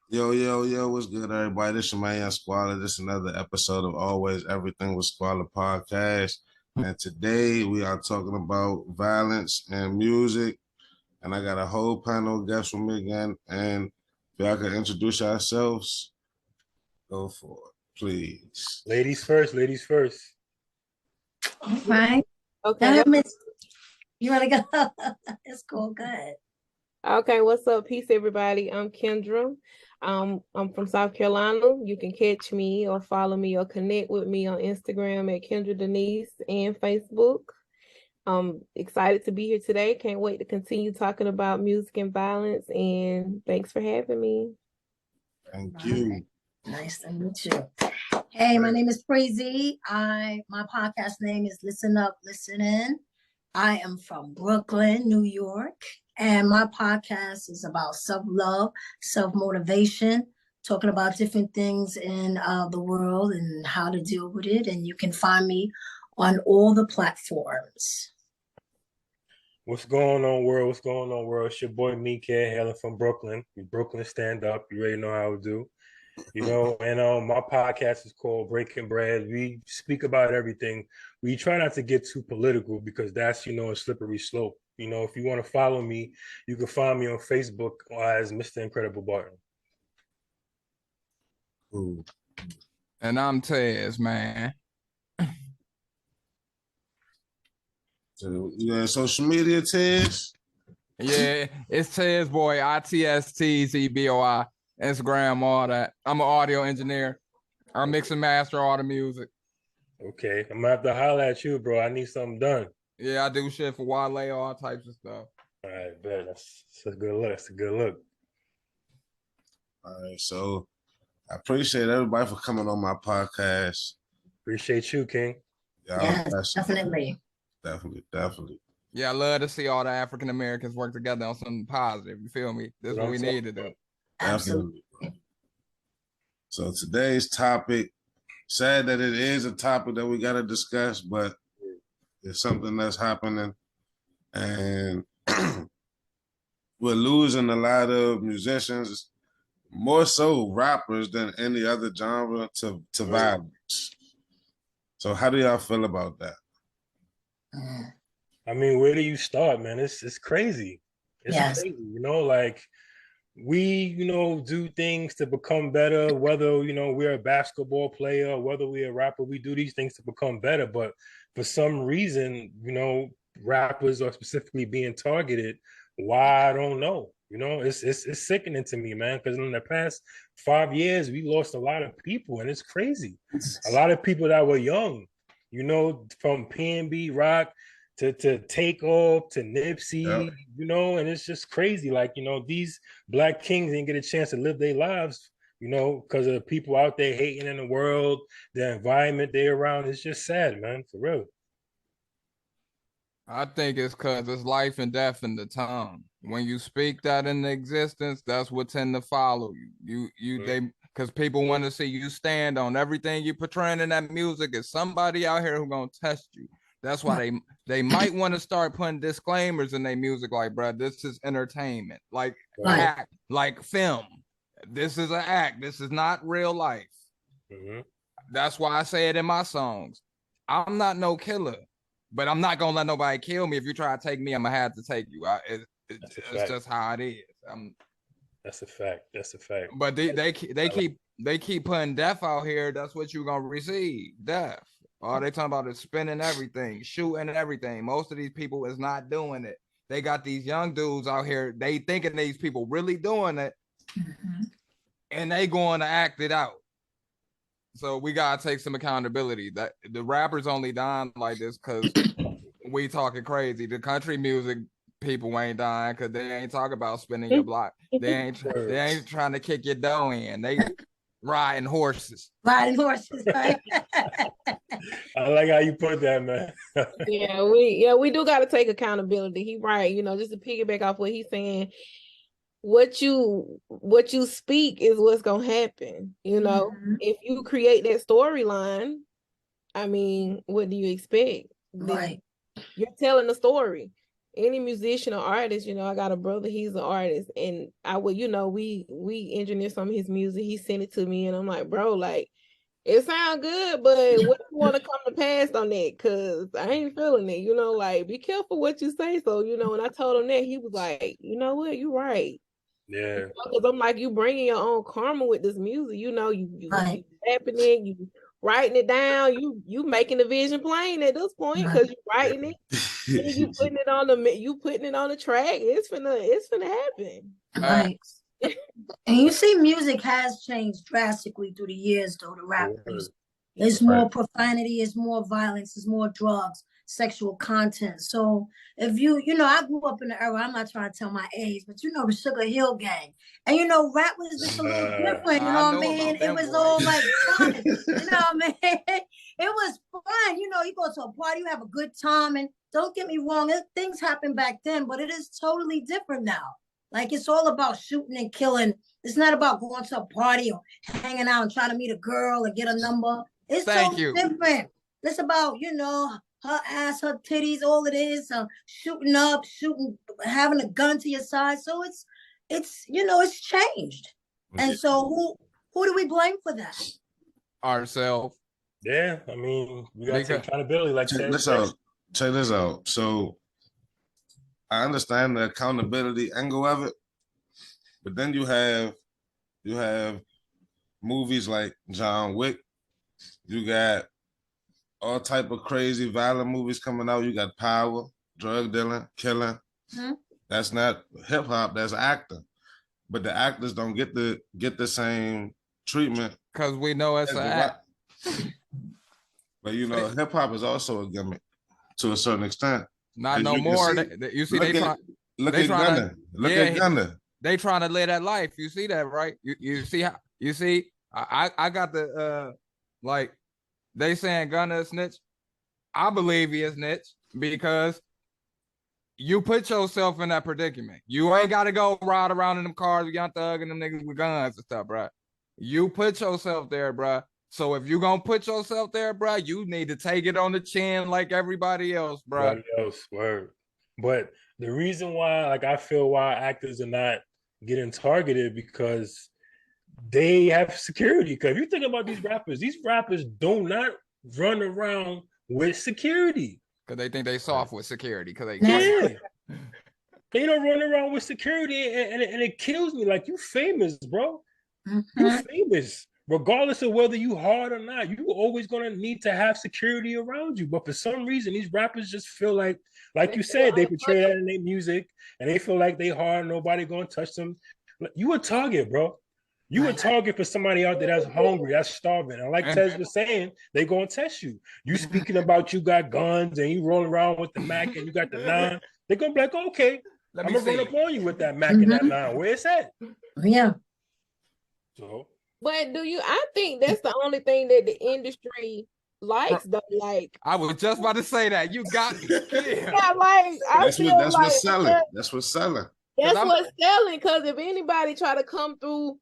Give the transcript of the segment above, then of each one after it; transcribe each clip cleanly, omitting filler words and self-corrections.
Yo, yo, yo, what's good, everybody? This is your man Squalor. This is another episode of Always Everything with Squalor podcast. And today we are talking about violence and music. And I got a whole panel of guests from me again. And if y'all can introduce yourselves, go for it, please. Ladies first, ladies first. All right. Okay. Go ahead, Miss. You want to go? It's cool. Go ahead. Okay, what's up? Peace, everybody. I'm Kendra. I'm from South Carolina. You can catch me or follow me or connect with me on Instagram at Kendra Denise and Facebook. I'm excited to be here today. Can't wait to continue talking about music and violence. And thanks for having me. Thank you. Nice to meet you. Hey, my name is Breezy. My podcast name is Listen Up, Listen In. I am from Brooklyn, New York, and my podcast is about self-love, self-motivation, talking about different things in the world and how to deal with it. And you can find me on all the platforms. What's going on, world? What's going on, world? It's your boy Meek here, hailing from Brooklyn. Brooklyn stand up. You already know how we do. And my podcast is called Breaking Bread. We speak about everything. We try not to get too political because that's, a slippery slope. If you want to follow me, you can find me on Facebook as Mr. Incredible Barton. Ooh. And I'm Tez, man. So, you got social media, Tez? Yeah, it's Tez Boy, ITSTZBOI, Instagram, all that. I'm an audio engineer. I mix and master all the music. Okay, I'm gonna have to holler at you, bro. I need something done. Yeah, I do shit for Wale, all types of stuff. All right, bet. That's a good look. That's a good look. All right, so I appreciate everybody for coming on my podcast. Appreciate you, King. Yes, definitely. Definitely. Yeah, I love to see all the African Americans work together on something positive. You feel me? This is what we need to do. Absolutely. So today's topic, sad that it is a topic that we got to discuss, but it's something that's happening. And we're losing a lot of musicians, more so rappers than any other genre to violence. So how do y'all feel about that? I mean, where do you start, man? It's crazy. It's crazy, like we, do things to become better, whether, we're a basketball player, whether we're a rapper, we do these things to become better. But for some reason, rappers are specifically being targeted. Why? I don't know. It's sickening to me, man, because in the past 5 years, we lost a lot of people, and it's crazy. A lot of people that were young, from PNB Rock to Takeoff to Nipsey, and it's just crazy. Like, these Black kings didn't get a chance to live their lives, because of the people out there hating in the world, the environment they're around. It's just sad, man, for real. I think it's because it's life and death in the tongue. When you speak that into existence, that's what tend to follow you. Because people want to see you stand on everything you portraying in that music. Is somebody out here who gonna test you. That's why they might want to start putting disclaimers in their music, like, bro, this is entertainment, like act, like film. This is an act. This is not real life. Mm-hmm. That's why I say it in my songs. I'm not no killer, but I'm not gonna let nobody kill me. If you try to take me, I'm gonna have to take you. It's just how it is. That's a fact. That's a fact. But they keep putting death out here. That's what you're gonna receive. Death. All they talking about is spinning everything, shooting everything. Most of these people is not doing it. They got these young dudes out here. They thinking these people really doing it, and they going to act it out. So we gotta take some accountability. That the rappers only dying like this because we talking crazy. The country music people ain't dying because they ain't talking about spinning your block. They ain't trying to kick your dough in. They riding horses. Right? I like how you put that, man. we do got to take accountability. He right, just to piggyback off what he's saying. What you speak is what's gonna happen. If you create that storyline, I mean, what do you expect? Right. You're telling a story. any musician or artist, I got a brother, he's an artist, and I would, we engineer some of his music. He sent it to me, and I'm like, bro, like, it sounds good, but what you want to come to pass on that? Cause I ain't feeling it, like, be careful what you say. So, when I told him that, he was like, you know what, you're right. Yeah. Because I'm like, you bringing your own karma with this music, you Right. rapping it, you writing it down, you making the vision plain at this point, because you writing it, and you putting it on the track. It's finna happen. Right. And you see, music has changed drastically through the years, though, the rap music. It's more profanity, it's more violence, it's more drugs, sexual content. So if I grew up in the era, I'm not trying to tell my age, but the Sugar Hill Gang. And rap was just a little different, you know what I mean? It was all like fun, you know what I mean? It was fun, you go to a party, you have a good time, and don't get me wrong, things happened back then, but it is totally different now. Like, it's all about shooting and killing. It's not about going to a party or hanging out and trying to meet a girl and get a number. It's totally different. It's about, her ass, her titties, all it is, shooting, having a gun to your side. So it's changed. And so who do we blame for that? Ourselves. Yeah, I mean, we got to take accountability. Like check this out. So I understand the accountability angle of it, but then you have movies like John Wick. You got all type of crazy violent movies coming out. You got Power, drug dealing, killing. Mm-hmm. That's not hip hop. That's acting, but the actors don't get the same treatment because we know it's an act. But hip hop is also a gimmick to a certain extent. Not no more. Look at Gunna. They trying to live that life. You see that, right? You see how I got the like they saying Gunna is snitch. I believe he is snitch because you put yourself in that predicament. You ain't got to go ride around in them cars with Young Thug and them niggas with guns and stuff, bro. You put yourself there, bro. So if you gonna put yourself there, bro, you need to take it on the chin like everybody else, bro. Everybody else, word. But the reason why, I feel why actors are not getting targeted because they have security. Because if you think about these rappers do not run around with security. Because they think they soft with security. Because they don't run around with security, and it kills me. Like, you famous, bro. Mm-hmm. You famous. Regardless of whether you hard or not, you always gonna need to have security around you. But for some reason, these rappers just feel like you said, they portray that in their music, and they feel like they hard. Nobody gonna touch them. You a target, bro. You a target for somebody out there that's hungry, that's starving. And like Tez was saying, they gonna test you. You speaking about you got guns and you rolling around with the Mac and you got the 9. They gonna be like, okay, I'm gonna run up on you with that Mac and that 9. Where it's at? Yeah. So. But I think that's the only thing that the industry likes, though. Like, I was just about to say that. You got me. Yeah, like, that's what's selling. That's what's selling. That's what's selling. Because if anybody try to come through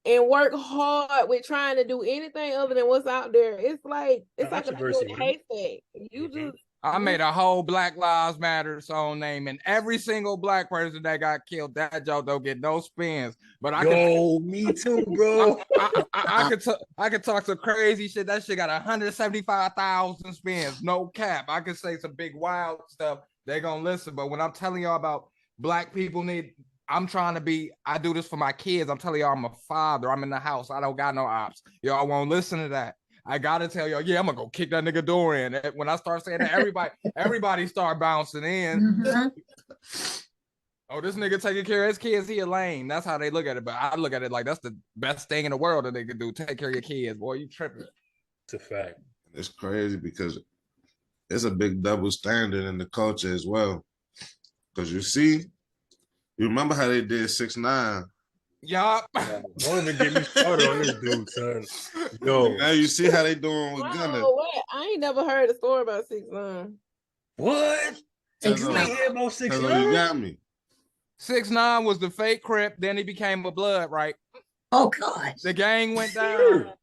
and work hard with trying to do anything other than what's out there, it's like a haystack. You just I made a whole Black Lives Matter song naming every single black person that got killed. That joke don't get no spins. But me too, bro. I could talk some crazy shit. That shit got 175,000 spins. No cap. I could say some big wild stuff. They gonna listen. But when I'm telling y'all about black people I do this for my kids. I'm telling y'all I'm a father. I'm in the house. I don't got no ops. Y'all won't listen to that. I gotta tell y'all, I'm gonna go kick that nigga door in. When I start saying that, everybody start bouncing in. Mm-hmm. Oh, this nigga taking care of his kids, he a lame. That's how they look at it. But I look at it like that's the best thing in the world that they could do. Take care of your kids, boy. You tripping. It's a fact. It's crazy because it's a big double standard in the culture as well. Because you remember how they did 6ix9ine? Yup. Don't even get me started on this dude, son. Yo. Now you see how they doing with Gunna. I ain't never heard a story about 6ix9ine. What? You ain't hear about 6ix9ine? You got me. 6ix9ine was the fake Crip, then he became a Blood, right? Oh God. The gang went down.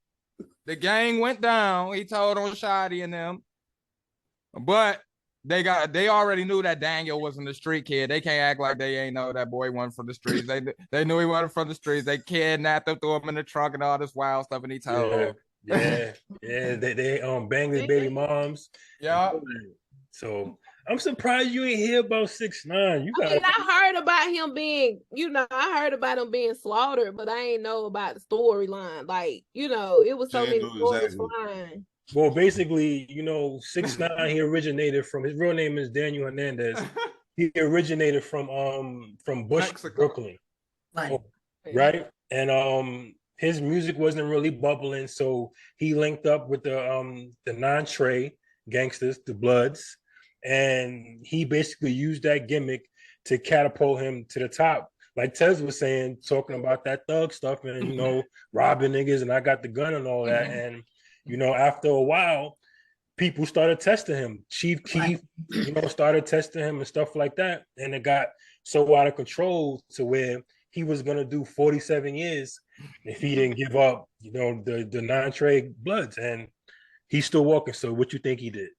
The gang went down. He told on Shotty and them. But they already knew that Daniel wasn't a street kid. They can't act like they ain't know that boy wasn't from the streets. They knew he wasn't from the streets. They kidnapped him, threw him in the trunk, and all this wild stuff. And he told, yeah. They banged his baby moms. yeah. So I'm surprised you ain't hear about 6ix9ine. I heard about him being, I heard about him being slaughtered, but I ain't know about the storyline. Like, it was so many stories flying. Well, basically, 6ix9ine, he originated from, his real name is Daniel Hernandez. He originated from Bush, Mexico. Brooklyn. Right? And his music wasn't really bubbling, so he linked up with the non-Trey gangsters, the Bloods, and he basically used that gimmick to catapult him to the top. Like Tez was saying, talking about that thug stuff and, robbing niggas and I got the gun and all that. And, after a while, people started testing him. Chief Keef, started testing him and stuff like that. And it got so out of control to where he was going to do 47 years if he didn't give up, the non-Trey Bloods. And he's still walking. So what you think he did?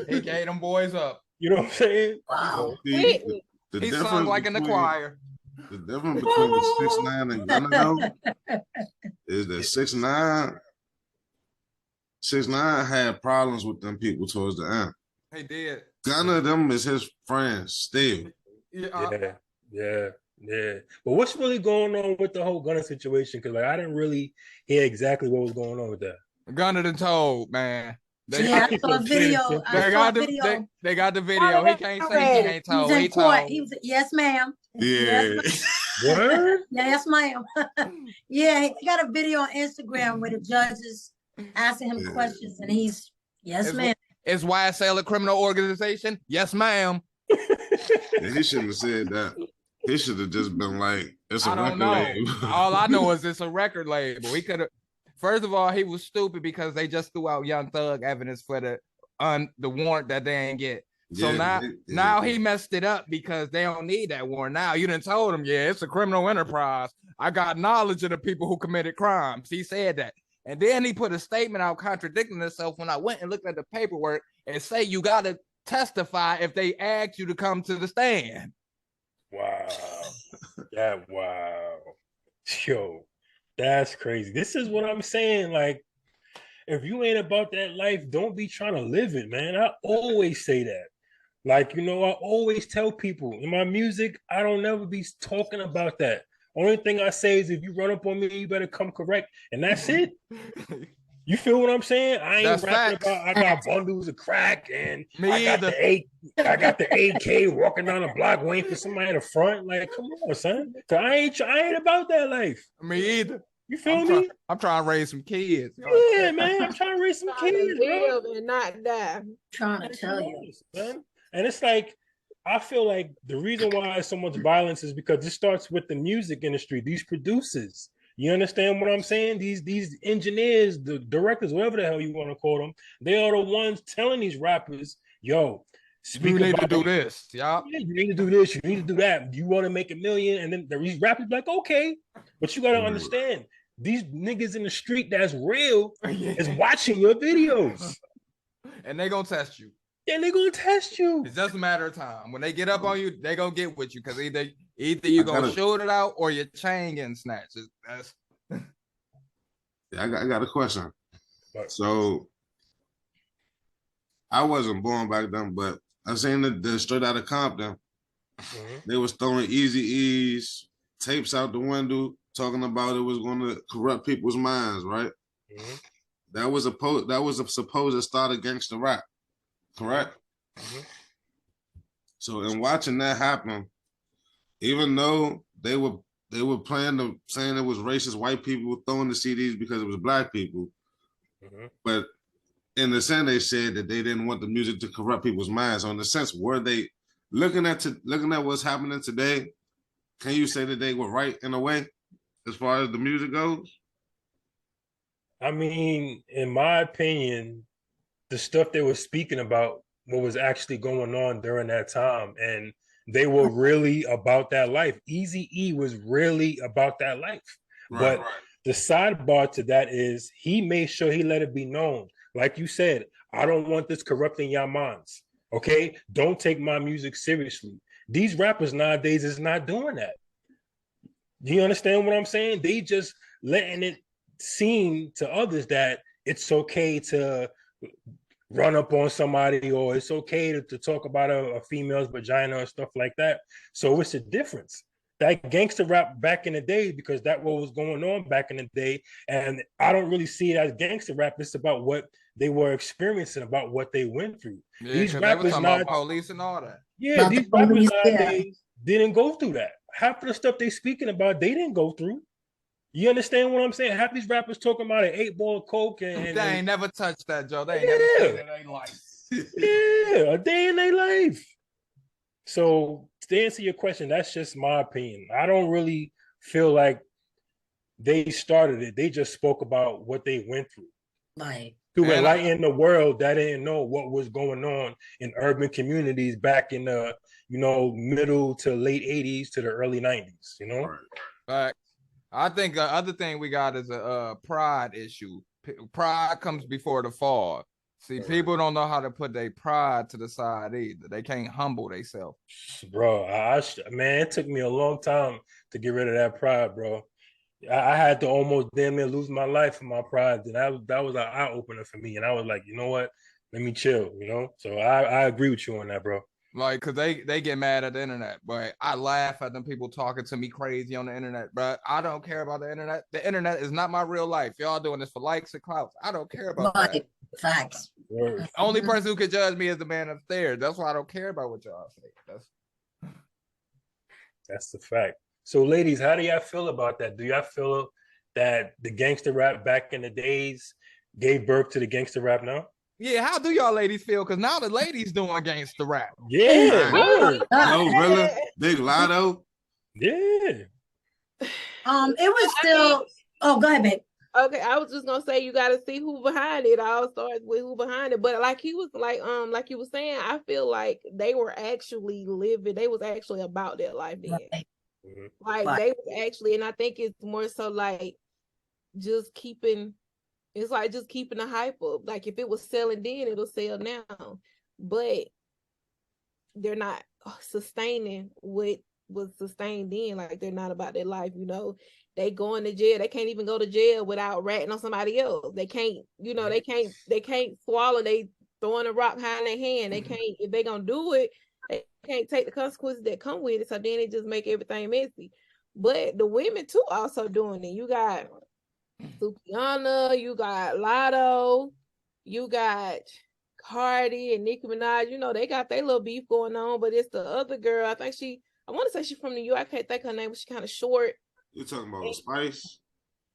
He gave them boys up. You know what I'm saying? Wow. He sung like in the choir. The difference between 6ix9ine and Gunna is that 6ix9ine had problems with them people towards the end. He did. Gunna, them is his friends still. Yeah. But what's really going on with the whole Gunna situation? Because I didn't really hear exactly what was going on with that. Gunna done told, man. I saw a video. They got the video. He can't say he ain't told. He told. He was, yes, ma'am. Yeah. Word? Yes, ma'am. Yeah, he got a video on Instagram where the judges asking him questions, and he's, yes, ma'am. Is YSL a criminal organization? Yes, ma'am. Yeah, he shouldn't have said that. He should have just been like, it's a record label. All I know is it's a record label. He could have. First of all, he was stupid because they just threw out Young Thug evidence for the warrant that they ain't get. So now he messed it up because they don't need that warrant. Now you done told him, yeah, it's a criminal enterprise. I got knowledge of the people who committed crimes. He said that. And then he put a statement out contradicting himself when I went and looked at the paperwork and say you got to testify if they ask you to come to the stand. Wow. Wow. Yo. That's crazy. This is what I'm saying. Like, if you ain't about that life, don't be trying to live it, man. I always say that. Like, I always tell people in my music, I don't never be talking about that. Only thing I say is if you run up on me, you better come correct. And that's it. You feel what I'm saying? I ain't rapping about I got bundles of crack and I got the AK walking down the block waiting for somebody in the front. Like, come on, son. Cause I ain't about that life. Me either. You feel me? I'm trying to raise some kids. Yeah, man. I'm trying to raise some kids, live and not die. Trying to tell you, man. And it's like, I feel like the reason why so much violence is because it starts with the music industry. These producers, you understand what I'm saying? These engineers, the directors, whatever the hell you want to call them, they are the ones telling these rappers, "Yo, you need to do this, yeah. You need to do this. You need to do that. You want to make $1 million." And then these rappers be like, "Okay," but you got to understand. These niggas in the street that's real is watching your videos. And they gonna test you. And they gonna test you. It's just a matter of time. When they get up on you, they gonna get with you because either you gonna shoot it out or your chain getting snatched. I got a question. So I wasn't born back then, but I seen the Straight Outta Compton. They was throwing Eazy-E's tapes out the window, talking about it was going to corrupt people's minds, right? That was a supposed start of gangster rap, correct? So in watching that happen, even though they were saying it was racist white people throwing the CDs because it was black people, but in the sense they said that they didn't want the music to corrupt people's minds. So in the sense, were they looking at what's happening today? Can you say that they were right in a way as far as the music goes? I mean, in my opinion, the stuff they were speaking about, what was actually going on during that time, and they were really about that life. Eazy-E was really about that life. But the sidebar to that is he made sure he let it be known. Like you said, I don't want this corrupting your minds. Okay, don't take my music seriously. These rappers nowadays is not doing that. Do you understand what I'm saying? They just letting it seem to others that it's okay to run up on somebody, or it's okay to talk about a female's vagina or stuff like that. So it's a difference. That gangster rap back in the day, because that what was going on back in the day, and I don't really see it as gangster rap. It's about what they were experiencing, about what they went through. Yeah, These because they were rappers talking not about police and all that. yeah, About these the rappers police, yeah. nowadays didn't go through that. Half of the stuff they speaking about, they didn't go through. You understand what I'm saying? Half these rappers talking about an 8-ball of coke and They ain't never touched that, Joe. They ain't never seen it in their life. yeah, a day in their life. So to answer your question, that's just my opinion. I don't really feel like they started it. They just spoke about what they went through Like, to And enlighten the world that didn't know what was going on in urban communities back in the middle to late 80s to the early 90s. but I think the other thing we got is a pride issue. Pride comes before the fall. See, people don't know how to put their pride to the side either. They can't humble themselves. Bro, man, it took me a long time to get rid of that pride, bro. I had to almost damn near lose my life for my pride. And that was an eye opener for me. And I was like, you know what? Let me chill, So I agree with you on that, bro. Like, cause they get mad at the internet, but I laugh at them people talking to me crazy on the internet, but I don't care about the internet. The internet is not my real life. Y'all doing this for likes and clouts. I don't care about that. Facts. Word. Only person who can judge me is the man upstairs. That's why I don't care about what y'all say. That's the fact. So, ladies, how do y'all feel about that? Do y'all feel that the gangster rap back in the days gave birth to the gangster rap now? Yeah, how do y'all ladies feel? Because now the ladies doing gangster rap. Yeah, word. Glorilla, Big Lotto. Yeah. It was still. Oh, go ahead, babe. Okay, I was just gonna say you gotta see who behind it. All starts with who behind it. But like he was like you were saying, I feel like they were actually living, they was actually about their life then. Right. Like they was actually, and I think it's more so like just keeping, it's like just keeping the hype up. Like if it was selling then, it'll sell now. But they're not sustaining what was sustained then. Like they're not about their life, They going to jail. They can't even go to jail without ratting on somebody else. They can't, they can't swallow. They throwing a rock behind their hand. They can't, if they gonna do it, they can't take the consequences that come with it. So then it just make everything messy. But the women too also doing it. You got Sukiana, you got Lotto, you got Cardi and Nicki Minaj. They got their little beef going on, but it's the other girl. I want to say she's from New York. I can't think her name, but she's kind of short. You talking about Spice?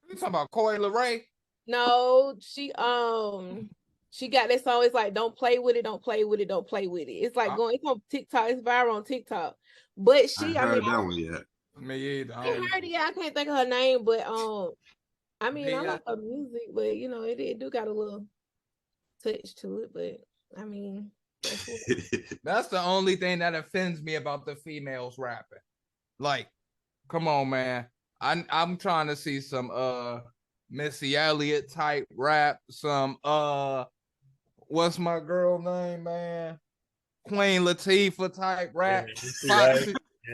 You talking about Coi Leray? No, she got that song. It's like don't play with it, don't play with it, don't play with it. It's like it's on TikTok. It's viral on TikTok. But she, I heard that one yet. Me either. I can't think of her name, but I like her music, but it do got a little touch to it. But that's the only thing that offends me about the females rapping. Like, come on, man. I'm trying to see some Missy Elliott type rap, some what's my girl name, man? Queen Latifah type rap.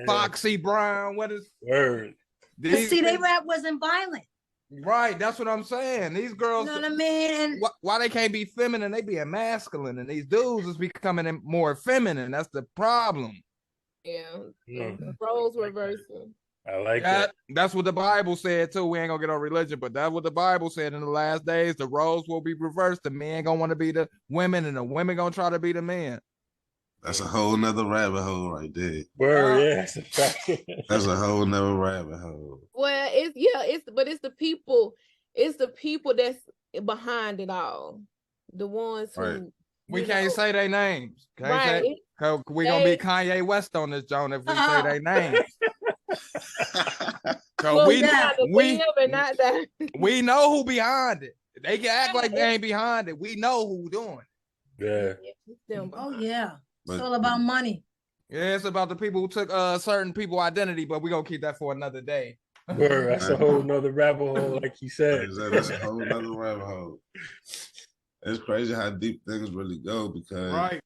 Foxy Brown. What is word? See, they rap wasn't violent. Right, that's what I'm saying. These girls, you know what I mean? And why they can't be feminine? They being masculine, and these dudes is becoming more feminine. That's the problem. Yeah, roles reversing. I like that. That's what the Bible said too. We ain't gonna get on religion, but that's what the Bible said. In the last days, the roles will be reversed. The men gonna want to be the women, and the women gonna try to be the men. That's a whole nother rabbit hole right there. Word, yeah. That's a whole nother rabbit hole. Well, it's the people that's behind it all. The ones who right. We can't say their names. Right. We're gonna be Kanye West on this, John, if we say their names. So we know who behind it. They can act like they ain't behind it. We know who doing it. Yeah. Oh yeah. It's all about money. Yeah, it's about the people who took certain people identity, but we're gonna keep that for another day. Word, that's a whole nother rabbit hole, like you said. That's a whole nother rabbit hole. It's crazy how deep things really go because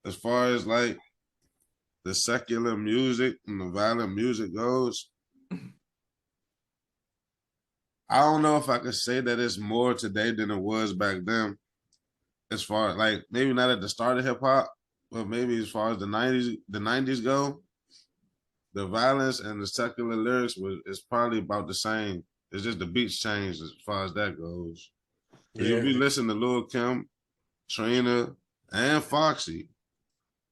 as far as like the secular music and the violent music goes, I don't know if I could say that it's more today than it was back then. As far as like maybe not at the start of hip hop, but maybe as far as the 90s go, the violence and the secular lyrics is probably about the same. It's just the beats changed as far as that goes. Because if you listen to Lil Kim, Trina, and Foxy,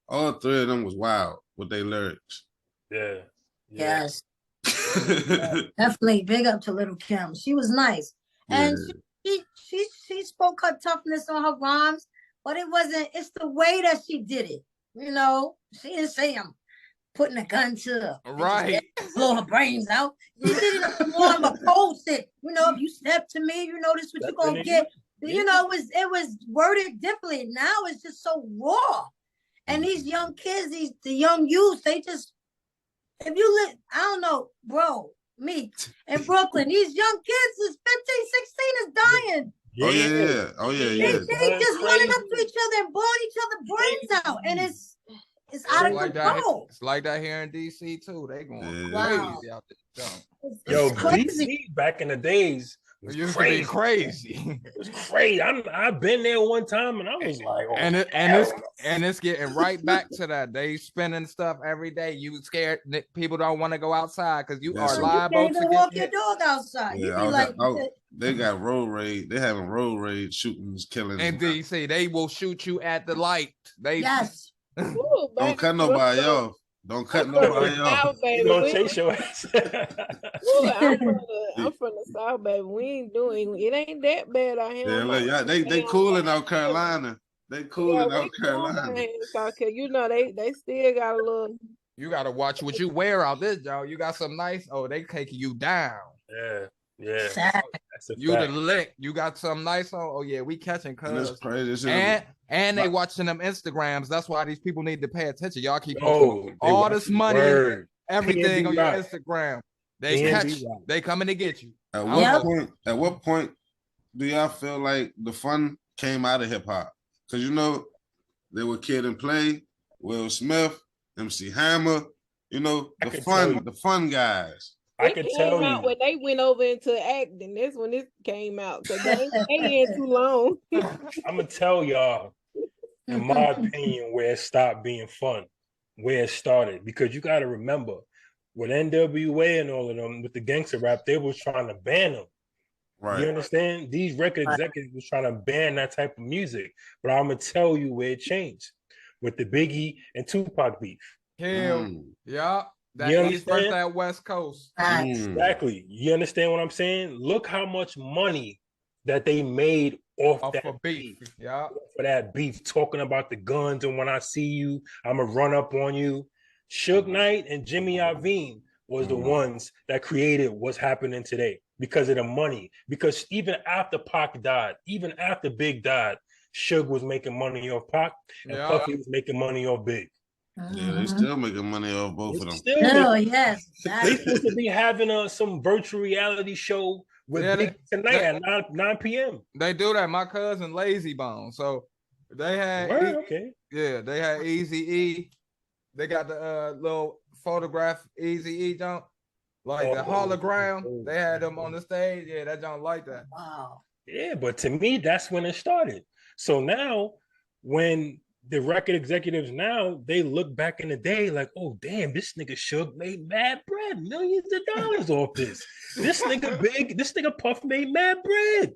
all three of them was wild with their lyrics. Yeah. Yes. Definitely big up to Little Kim. She was nice. And she spoke her toughness on her rhymes, but it's the way that she did it. You know, she didn't say I'm putting a gun to her. Right. Blow her brains out. She did it more of a cold shit. You know, if you step to me, you know this what you're gonna get. You know, it was worded differently. Now it's just so raw. And these young kids, the young youth, they just, if you I don't know, bro, me in Brooklyn, these young kids is 15, 16 is dying. They just running up to each other and blowing each other brains out. And it's out of control. It's like that here in DC too. They going crazy out there. Yo, DC back in the days it used to be crazy. It was crazy. I've been there one time and I was like, oh, and it's getting right back to that. They spending stuff every day. You scared that people don't want to go outside because you are liable to walk your dog outside. Yeah, you be like, they got road rage. They having road rage shootings, killings. In DC, they will shoot you at the light. Yes. Ooh, don't cut nobody off. Don't cut nobody off. Don't chase your ass. Ooh, I'm from the South, baby. We ain't doing it. Ain't that bad out here. Yeah, they cool in North Carolina. They cool in North Carolina. You know they still got a little. You gotta watch what you wear out this, y'all. You got some nice. Oh, they taking you down. Yeah. That's you the lick. You got some nice on. Oh yeah, we catching cuz. That's crazy. And they watching them Instagrams. That's why these people need to pay attention. Y'all keep all this money and everything on your Instagram. They coming to get you. At what point do y'all feel like the fun came out of hip hop? Because you know, they were Kid and Play, Will Smith, MC Hammer, you know, the fun guys. I can tell you when they went over into acting. That's when this came out. Because they ain't too long. I'm gonna tell y'all, in my opinion, where it stopped being fun, where it started. Because you got to remember, with NWA and all of them, with the gangster rap, they was trying to ban them. Right. You understand? These record executives was trying to ban that type of music. But I'm gonna tell you where it changed with the Biggie and Tupac beef. Yeah. That East versus that West Coast. Exactly. You understand what I'm saying? Look how much money that they made off that beef. Yeah. For that beef, talking about the guns and when I see you, I'm gonna run up on you. Suge Knight and Jimmy Iovine was the ones that created what's happening today because of the money. Because even after Pac died, even after Big died, Suge was making money off Pac and Puffy was making money off Big. Yeah, they still making money off both of them. Yes. They supposed to be having some virtual reality show with Big tonight at 9 p.m. They do that. My cousin Lazy Bone. So they had they had Easy E. They got the little photograph Easy E jump. Like the hologram. They had them on the stage. Yeah, that jump like that. Wow. Yeah, but to me, that's when it started. So now when the record executives now, they look back in the day like, oh, damn, this nigga Suge made mad bread, millions of dollars off this. This nigga Big, this nigga Puff made mad bread.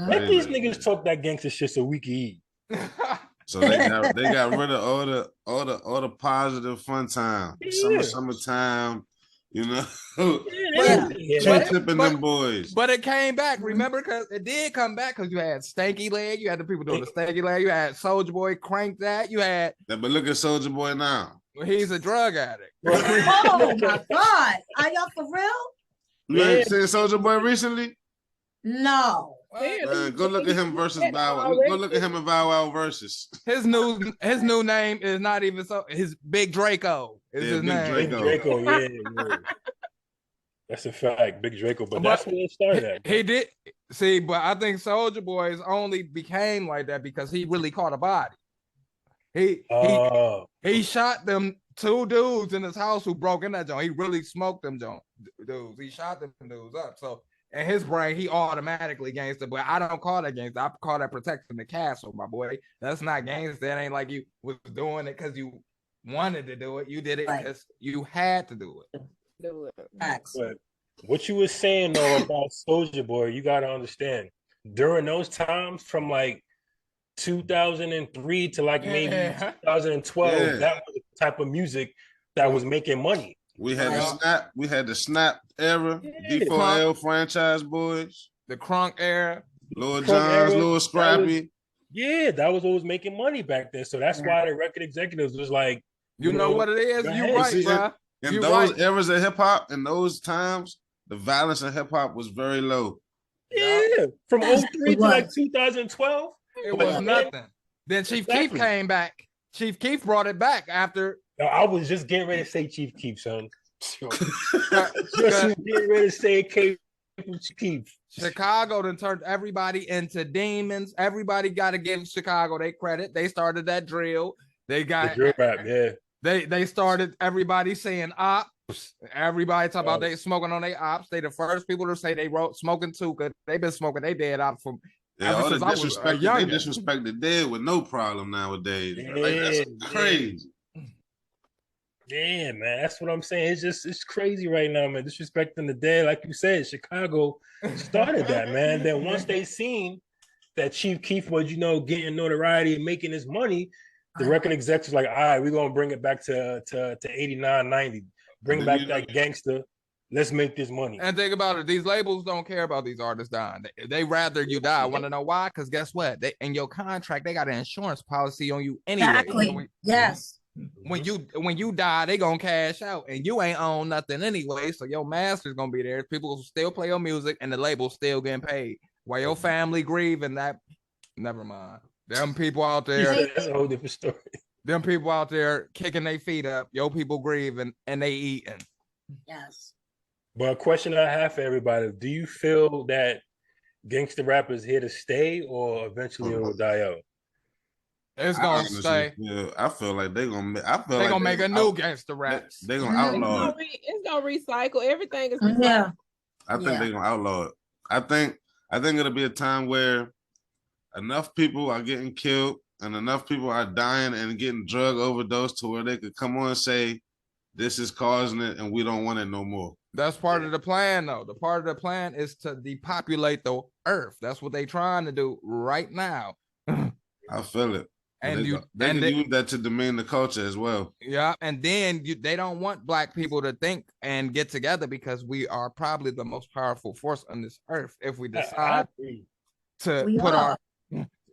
Let these niggas talk that gangster shit so we can eat. So they got rid of all the positive fun time. Summertime, you know. Tipping them boys. But it came back, remember? Because it did come back because you had Stanky Leg, you had the people doing the Stanky Leg, you had Soulja Boy Crank That, you had. But look at Soulja Boy now. Well, he's a drug addict. Oh my God. Are y'all for real? You ain't seen Soulja Boy recently? No. Man, go look at him versus Bow Wow. Go look at him and Bow Wow versus. His new name is not even so. His Big Draco is his name. Big Draco, yeah. That's a fact, Big Draco. But that's where it started at. He did see, but I think Soulja Boy only became like that because he really caught a body. He shot them 2 dudes in his house who broke in that joint. He really smoked them dudes. He shot them dudes up. So in his brain, he automatically gangster. But I don't call that gangster. I call that protecting the castle, my boy. That's not gangster. That ain't like you was doing it because you wanted to do it. You did it because you had to do it. But what you were saying though about Soulja Boy, you gotta understand. During those times, from like 2003 to like maybe 2012, that was the type of music that was making money. We had the snap era, D4L franchise boys, the crunk era, Lil Jon's, Lil Scrappy. That was what was making money back then. So that's why the record executives was like, you know what it is? You right, bro. In those eras of hip hop, in those times, the violence in hip hop was very low. Yeah, from 03 to like 2012. It was nothing. Then Chief Keef came back. Chief Keef brought it back after. No, I was just getting ready to say Chief Keef, son. Just getting ready to say Keef. Chicago then turned everybody into demons. Everybody got to give Chicago their credit. They started that drill. They got the drill rap, yeah. They started everybody saying ops. Everybody talk about they smoking on their ops. They the first people to say they wrote smoking too, because they been smoking they dead ops from. Yeah, all the disrespect, they disrespect the dead with no problem nowadays. Like, that's crazy. Yeah, man, that's what I'm saying. It's crazy right now, man. Disrespecting the dead, like you said, Chicago started that, man. Then once they seen that Chief Keef was, getting notoriety and making his money, the record execs was like, all right, we're gonna bring it back to 89, 90. Bring back that gangster. Let's make this money. And think about it. These labels don't care about these artists dying. They rather you die. Want to know why? Because guess what? In your contract, they got an insurance policy on you anyway. Exactly. Yes. When you die, they gonna cash out, and you ain't own nothing anyway. So your master's gonna be there. People will still play your music, and the label's still getting paid. While your family grieving that. Never mind. Them people out there. That's a whole different story. Them people out there kicking their feet up. Your people grieving and they eating. Yes. But a question I have for everybody: do you feel that gangster rap is here to stay, or eventually it will die out? It's gonna stay. Yeah, I feel like they're gonna. They're gonna make a new gangster rap. They're gonna outlaw it. It's gonna recycle. Everything is recycled. Yeah. I think they're gonna outlaw it. I think it'll be a time where enough people are getting killed and enough people are dying and getting drug overdose to where they could come on and say, this is causing it and we don't want it no more. That's part of the plan, though. The part of the plan is to depopulate the earth. That's what they're trying to do right now. I feel it. And they can use that to demean the culture as well. Yeah, and then they don't want black people to think and get together because we are probably the most powerful force on this earth. If we decide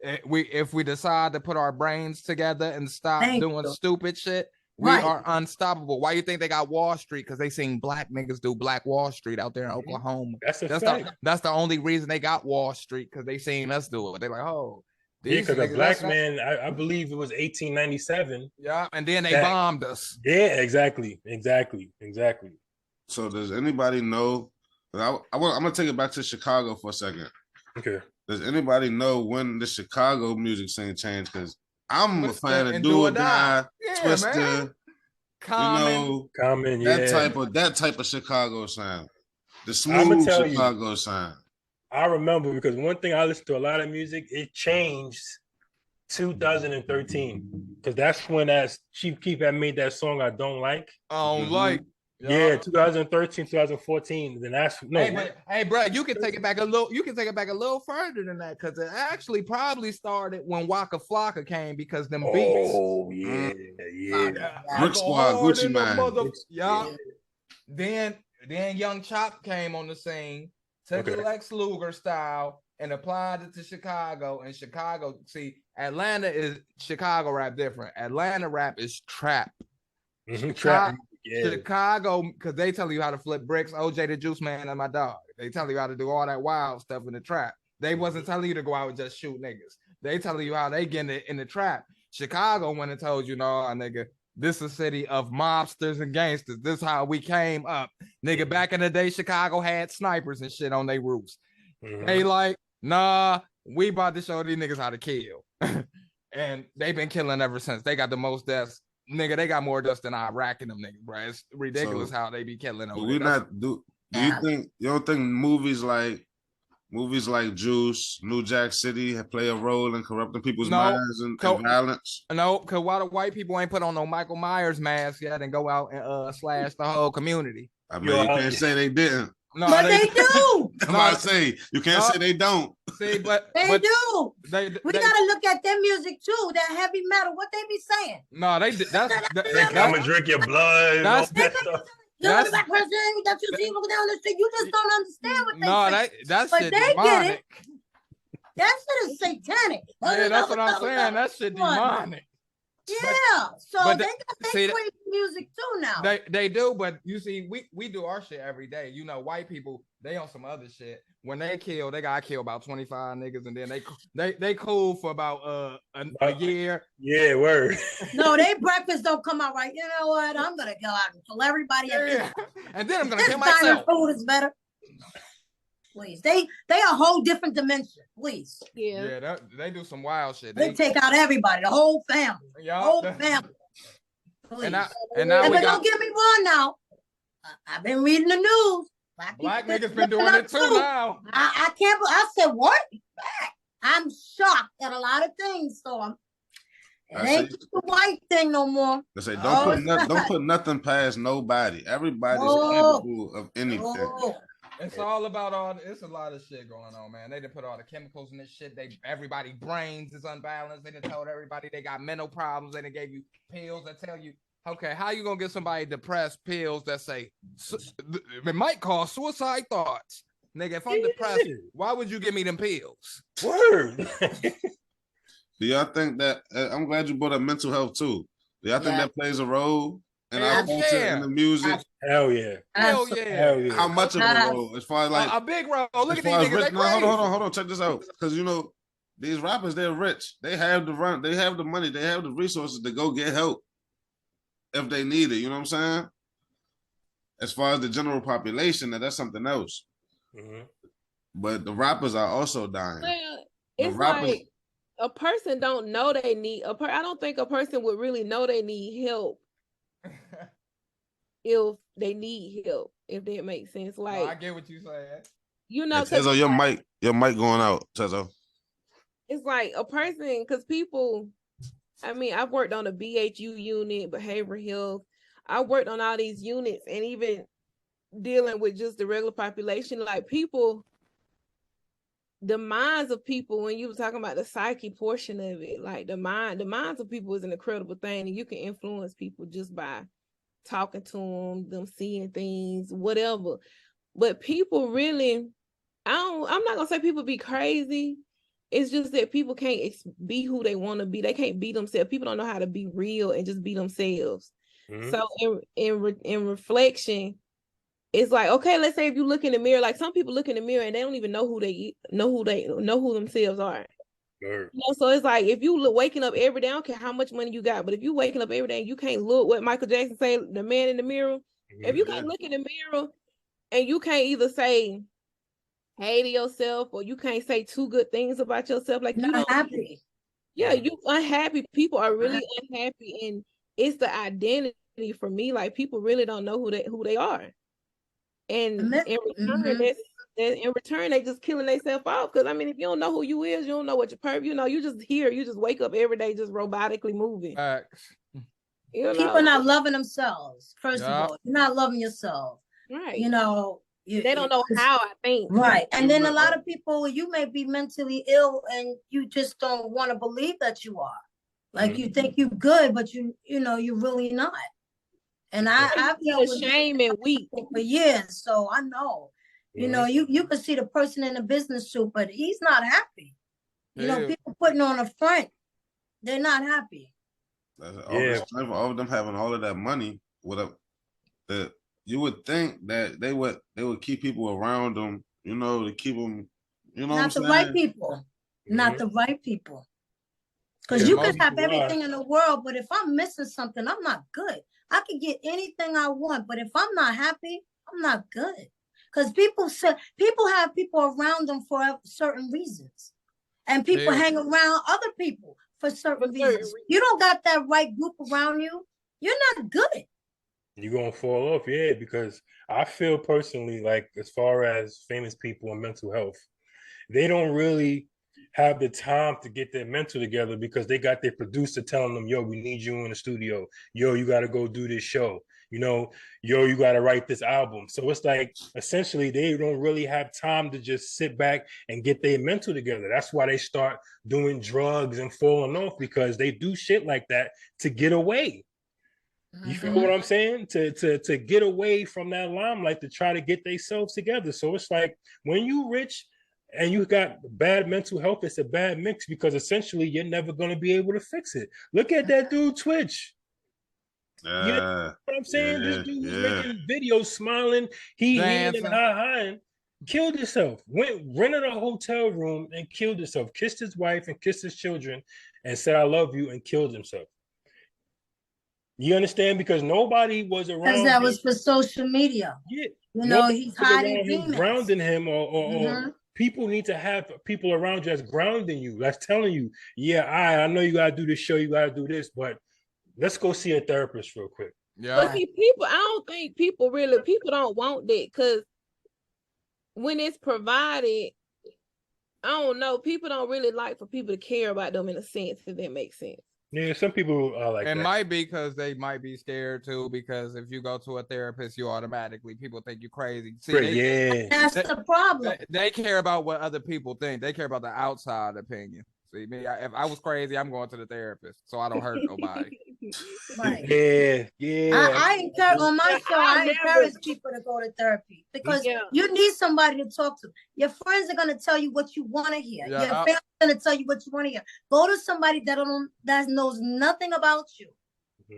if we decide to put our brains together and stop doing stupid shit, we are unstoppable. Why you think they got Wall Street? Because they seen black niggas do Black Wall Street out there in Oklahoma. That's the only reason they got Wall Street, because they seen us do it. They're like, oh. Yeah, because a black man, I believe it was 1897. Yeah, and then they bombed us. Yeah, exactly. So does anybody know? I'm gonna take it back to Chicago for a second. Okay. Does anybody know when the Chicago music scene changed? Because I'm a fan of Do or Die, Twister, Common, that type of Chicago sound, the smooth Chicago sound. I remember, because one thing I listened to a lot of music, it changed 2013, because that's when Chief Keef had made that song I Don't Like. Yeah, 2013, 2014. Then that's Hey, bro, you can take it back a little. You can take it back a little further than that, because it actually probably started when Waka Flocka came, because them beats. Oh yeah. Brick Squad, Gucci Mane. Yeah. Then Young Chop came on the scene. Took the Lex Luger style and applied it to Chicago. And Chicago, see, Atlanta is Chicago rap different. Atlanta rap is trap. Chicago, because they tell you how to flip bricks. OJ the Juice Man and my dog. They tell you how to do all that wild stuff in the trap. They wasn't telling you to go out and just shoot niggas. They telling you how they get in the trap. Chicago went and told you, no, nigga, this is a city of mobsters and gangsters. This is how we came up. Nigga, back in the day, Chicago had snipers and shit on their roofs. They like, nah, we about to show these niggas how to kill. and they've been killing ever since. They got the most deaths. Nigga, they got more deaths than Iraq and them niggas, bro. It's ridiculous how they be killing them. But we not do you don't think movies like Juice, New Jack City play a role in corrupting people's minds and violence? No, because why the white people ain't put on no Michael Myers mask yet and go out and slash the whole community? I mean, you can't say they didn't. No, but they do. I say you can't say they don't. See, but they do. We gotta look at their music too. That heavy metal, what they be saying? No, they come and drink your blood. That's that person that you see look down the street. You just don't understand what they say. That's but shit they demonic. get it. That shit is satanic. Yeah, that's what I'm saying. That shit demonic. Yeah, so they got their crazy music too now. They do, but you see, we do our shit every day. You know, white people, they on some other shit. When they kill, they gotta kill about 25 niggas, and then they cool for about a year. Yeah, word. No, they breakfast don't come out right. You know what? I'm gonna go out and kill everybody. And then I'm gonna kill myself. Food is better. Please, they a whole different dimension. Please. Yeah, they do some wild shit. They take out everybody, the whole family. Yeah, whole family. Please. And now but don't get me wrong now. I've been reading the news. Black niggas been doing it too now. I can't. I said what? I'm shocked at a lot of things. So it ain't the white thing no more. They say don't put nothing past nobody. Everybody's capable of anything. It's all about it's a lot of shit going on, man. They done put all the chemicals in this shit. Everybody brains is unbalanced. They done told everybody they got mental problems. They done gave you pills that tell you, okay, how you gonna get somebody depressed pills that say it might cause suicide thoughts? Nigga, if I'm depressed, why would you give me them pills? Word. Do y'all think that I'm glad you brought up mental health too? Do y'all think that plays a role in our culture and the music? Hell yeah. Hell yeah. How much of a role? As far as like a big role. Look at these niggas. Hold on. Check this out. Because you know, these rappers, they're rich. They have the money, they have the resources to go get help if they need it. You know what I'm saying? As far as the general population, that's something else. Mm-hmm. But the rappers are also dying. Well, it's like a person don't know they need I don't think a person would really know they need help if they need help, if that makes sense. Like, no, I get what you saying. You know, hey, Tezo, your mic going out, Tezo. It's like a person, because people, I mean, I've worked on a BHU unit, behavioral health. I worked on all these units, and even dealing with just the regular population, like people, the minds of people, when you were talking about the psyche portion of it, like the minds of people is an incredible thing, and you can influence people just by talking to them seeing things, whatever. But people really, I'm not gonna say people be crazy. It's just that people can't be who they want to be. They can't be themselves. People don't know how to be real and just be themselves. Mm-hmm. So in reflection, it's like, okay, let's say if you look in the mirror, like some people look in the mirror and they don't even know who themselves are. Sure. You know, so it's like if you waking up every day, I don't care how much money you got, but if you waking up every day and you can't look, what Michael Jackson say, the man in the mirror, if you can't look in the mirror and you can't either say hey to yourself or you can't say two good things about yourself, like you're not happy. Yeah, you unhappy. People are really unhappy, and it's the identity for me. Like people really don't know who they are, and in return, they just killing themselves off. Because I mean, if you don't know who you is, you don't know what your purpose. You know, you just here. You just wake up every day, just robotically moving. You know? People not loving themselves. First of all, you're not loving yourself. Right. You know, they don't know how I think. Right. And then a lot of people, you may be mentally ill, and you just don't want to believe that you are. Like you think you're good, but you know, you're really not. And I've dealt with shame and weak for years, so I know. You know, you can see the person in the business suit, but he's not happy. You know, people putting on a front, they're not happy. All of them having all of that money, you would think that they would keep people around them, you know, to keep them, you know, not the right people, not the right people. Because you can have everything in the world, but if I'm missing something, I'm not good. I can get anything I want, but if I'm not happy, I'm not good. Because people have people around them for certain reasons. And people hang around other people for certain reasons. You don't got that right group around you, you're not good. You're gonna fall off, yeah, because I feel personally like as far as famous people and mental health, they don't really have the time to get their mental together because they got their producer telling them, yo, we need you in the studio. Yo, you got to go do this show. You know, yo, you got to write this album. So it's like essentially they don't really have time to just sit back and get their mental together. That's why they start doing drugs and falling off because they do shit like that to get away. You feel what I'm saying? To get away from that limelight, to try to get themselves together. So it's like when you rich and you got bad mental health, it's a bad mix because essentially you're never going to be able to fix it. Look at that dude Twitch. You know what I'm saying? This dude was making videos smiling, he and high, killed himself, went rented a hotel room and killed himself, kissed his wife and kissed his children and said, I love you, and killed himself. You understand? Because nobody was around. Because that was for social media. Yeah. You know, he's hiding demons. Grounding him or people need to have people around you that's grounding you, that's telling you, yeah, I know you got to do this show, you got to do this, but let's go see a therapist real quick. Yeah. But see, I don't think people don't want that because when it's provided, I don't know, people don't really like for people to care about them in a sense, if that makes sense. Yeah, some people are like that. It might be because they might be scared too, because if you go to a therapist, you automatically, people think you crazy. See, that's the problem. They care about what other people think. They care about the outside opinion. See, me, if I was crazy, I'm going to the therapist, so I don't hurt nobody. Right. Yeah. I encourage on my show. I encourage people to go to therapy because you need somebody to talk to. Your friends are gonna tell you what you want to hear. Your family's gonna tell you what you want to hear. Go to somebody that knows nothing about you,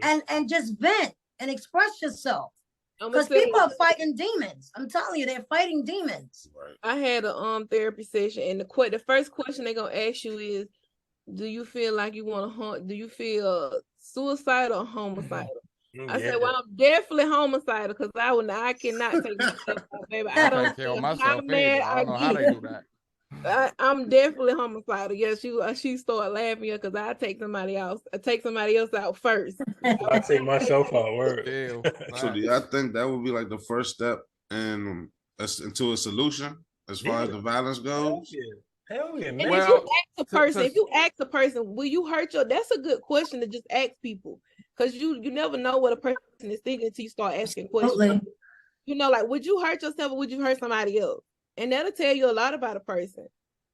and just vent and express yourself. Because people are fighting demons. I'm telling you, they're fighting demons. I had a therapy session, and the first question they're gonna ask you is, do you feel like you want to hunt? Do you feel suicidal or homicidal? I said, well, I'm definitely homicidal because I cannot take myself out, baby. I don't kill myself. I don't know how they do that. I'm definitely homicidal. Yeah, she started laughing because I take somebody else out first. I take myself out. Word. So do y'all think that would be like the first step into a solution as far as the violence goes? Hell yeah, man. And if you ask a person, will you hurt your? That's a good question to just ask people, because you never know what a person is thinking until you start asking questions. Totally. You know, like, would you hurt yourself or would you hurt somebody else? And that'll tell you a lot about a person.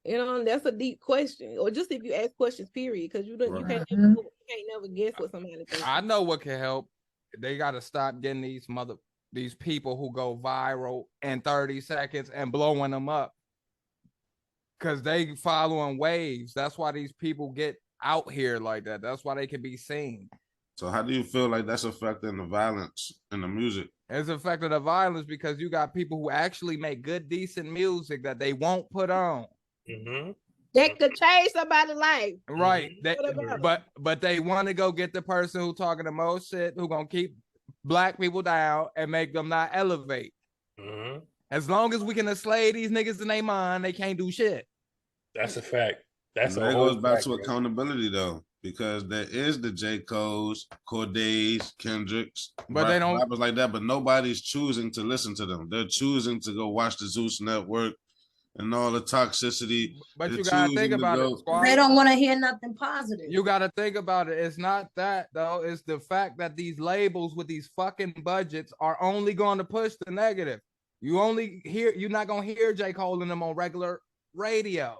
You know, and that's a deep question. Or just if you ask questions, period, because you can't never guess what somebody thinks. I know what can help. They got to stop getting these people who go viral in 30 seconds and blowing them up. Because they following waves. That's why these people get out here like that. That's why they can be seen. So how do you feel like that's affecting the violence in the music? It's affecting the violence because you got people who actually make good, decent music that they won't put on. That could change somebody's life. Right. But they want to go get the person who talking the most shit, who gonna keep black people down and make them not elevate. As long as we can enslave these niggas in their mind, they can't do shit. That's a fact. That goes back to accountability though, because there is the J. Cole's, Cordays, Kendricks, but they don't rappers like that, but nobody's choosing to listen to them. They're choosing to go watch the Zeus Network and all the toxicity. But you gotta think about it. Squad. They don't want to hear nothing positive. You gotta think about it. It's not that though. It's the fact that these labels with these fucking budgets are only going to push the negative. You're not gonna hear J. Cole and them on regular radio.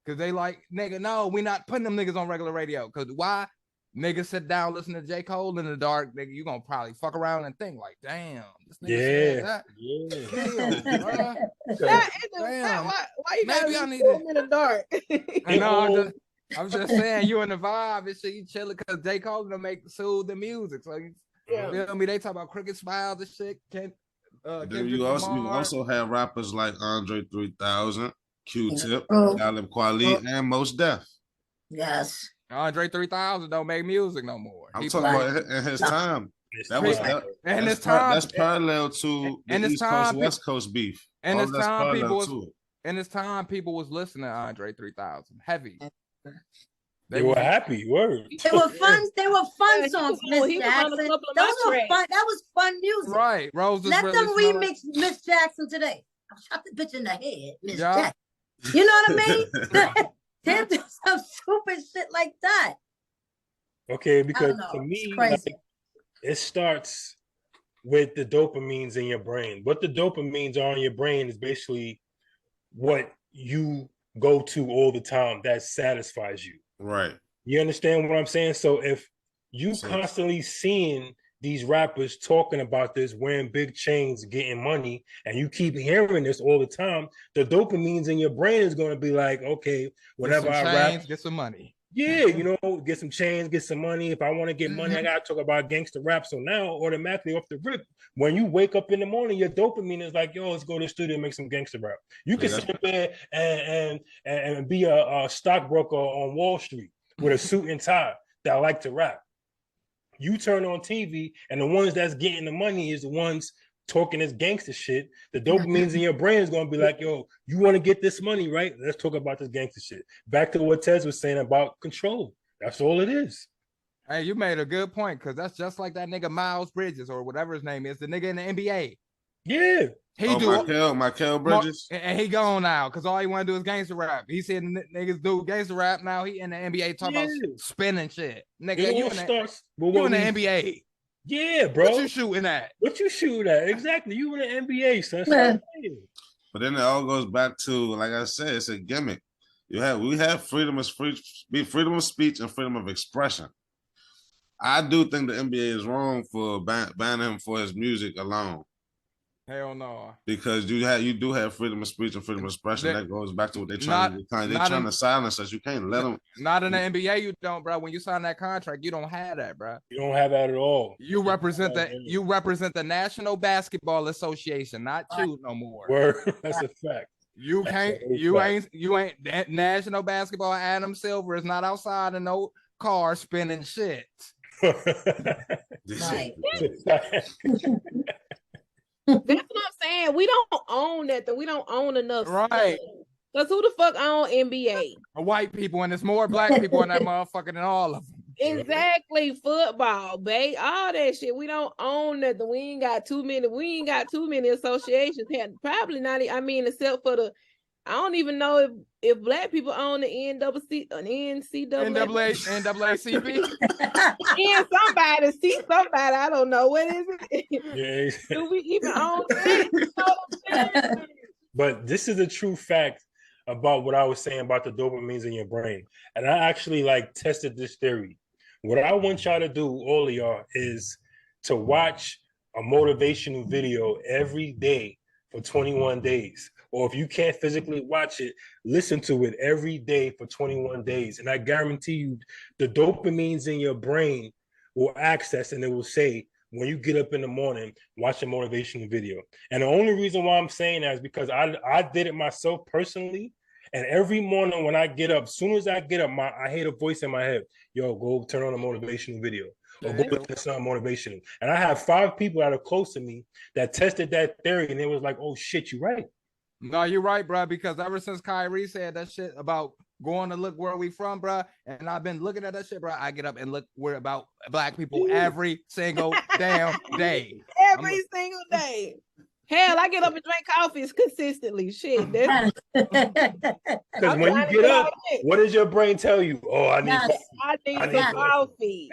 Cause they like, nigga, no, we not putting them niggas on regular radio. Cause why? Niggas sit down, listen to J. Cole in the dark, nigga, you gonna probably fuck around and think like, damn, this nigga said that. Damn. Why you gotta be in the dark? No, I'm just saying, you in the vibe and shit, you chilling cause J. Cole gonna make soothing music. So you feel me? They talk about crooked smiles and shit. You also have rappers like Andre 3000. Q-Tip, Talib Kweli, and Mos Def. Yes. Andre 3000 don't make music no more. I'm talking about in his time. That's parallel to the East Coast West Coast beef. And this time people was listening to Andre 3000 heavy. They were happy. Word. They were fun. They were fun Yeah, songs, he was Miss on a Jackson. couple of Those my were tracks. fun. That was fun music. Right. Roses Let really them smell like- remix Miss Jackson today. I'll shot the bitch in the head, Miss Yeah. Jackson. You know what I mean? They'll do some stupid shit like that. Okay, because know. to It's me, crazy. like, it starts with the dopamines in your brain. What the dopamines are in your brain is basically what you go to all the time that satisfies you. Right. You understand what I'm saying? So if you So- constantly seeing these rappers talking about this, wearing big chains, getting money, and you keep hearing this all the time, the dopamines in your brain is going to be like, okay, whenever I rap, get some money. yeah, you know, get some chains, get some money. If I want to get money, I gotta talk about gangster rap. So now, automatically off the rip, when you wake up in the morning, your dopamine is like, yo, let's go to the studio and make some gangster rap. You can sit up there and be a stockbroker on Wall Street with a suit and tie that like to rap. You turn on TV, and the ones that's getting the money is the ones talking this gangster shit. The dopamines in your brain is gonna be like, yo, you want to get this money, right? Let's talk about this gangster shit. Back to what Tez was saying about control. That's all it is. Hey, you made a good point, because that's just like that nigga Miles Bridges or whatever his name is, the nigga in the NBA. Yeah. He Michael Bridges. And he gone now because all he want to do is gangster rap. He said niggas do gangster rap now. He in the NBA talking about spinning shit. Nigga, you in the NBA. Yeah, bro. What you shooting at? What you shooting at? Exactly. You in the NBA, son. But then it all goes back to, like I said, it's a gimmick. We have freedom of speech and freedom of expression. I do think the NBA is wrong for banning him for his music alone. Hell no. Because you do have freedom of speech and freedom of expression. That goes back to what they're trying to do. They're trying to silence us. You can't let them. Not in the NBA, you don't, bro. When you sign that contract, you don't have that, bro. You don't have that at all. You represent the National Basketball Association, not you no more. Word. That's a fact. You can't. You ain't. That National Basketball. Adam Silver is not outside in no car spinning shit. Right. That's what I'm saying. We don't own that. We don't own enough. Right. Because who the fuck own NBA? White people, and there's more black people in that motherfucker than all of them. Exactly. Football, babe. All that shit. We don't own nothing. We ain't got too many associations. Probably not. I mean, except for I don't even know if black people own the NAACP. And somebody, I don't know. What is it? Yeah. Do we even own that? But this is a true fact about what I was saying about the dopamines in your brain. And I actually tested this theory. What I want y'all to do, all of y'all, is to watch a motivational video every day for 21 days. Or if you can't physically watch it, listen to it every day for 21 days. And I guarantee you the dopamines in your brain will access and it will say, when you get up in the morning, watch a motivational video. And the only reason why I'm saying that is because I did it myself personally. And every morning when I get up, as soon as I get up, I hear a voice in my head, yo, go turn on a motivational video. Or go listen to something motivational. And I have 5 people that are close to me that tested that theory and it was like, oh shit, you're right. No, you're right, bro, because ever since Kyrie said that shit about going to look where we from, bro, and I've been looking at that shit, bro, I get up and look about black people every single damn day. Every single day. Hell, I get up and drink coffees consistently. Shit. Because when you get up, what does your brain tell you? Oh, I need some coffee.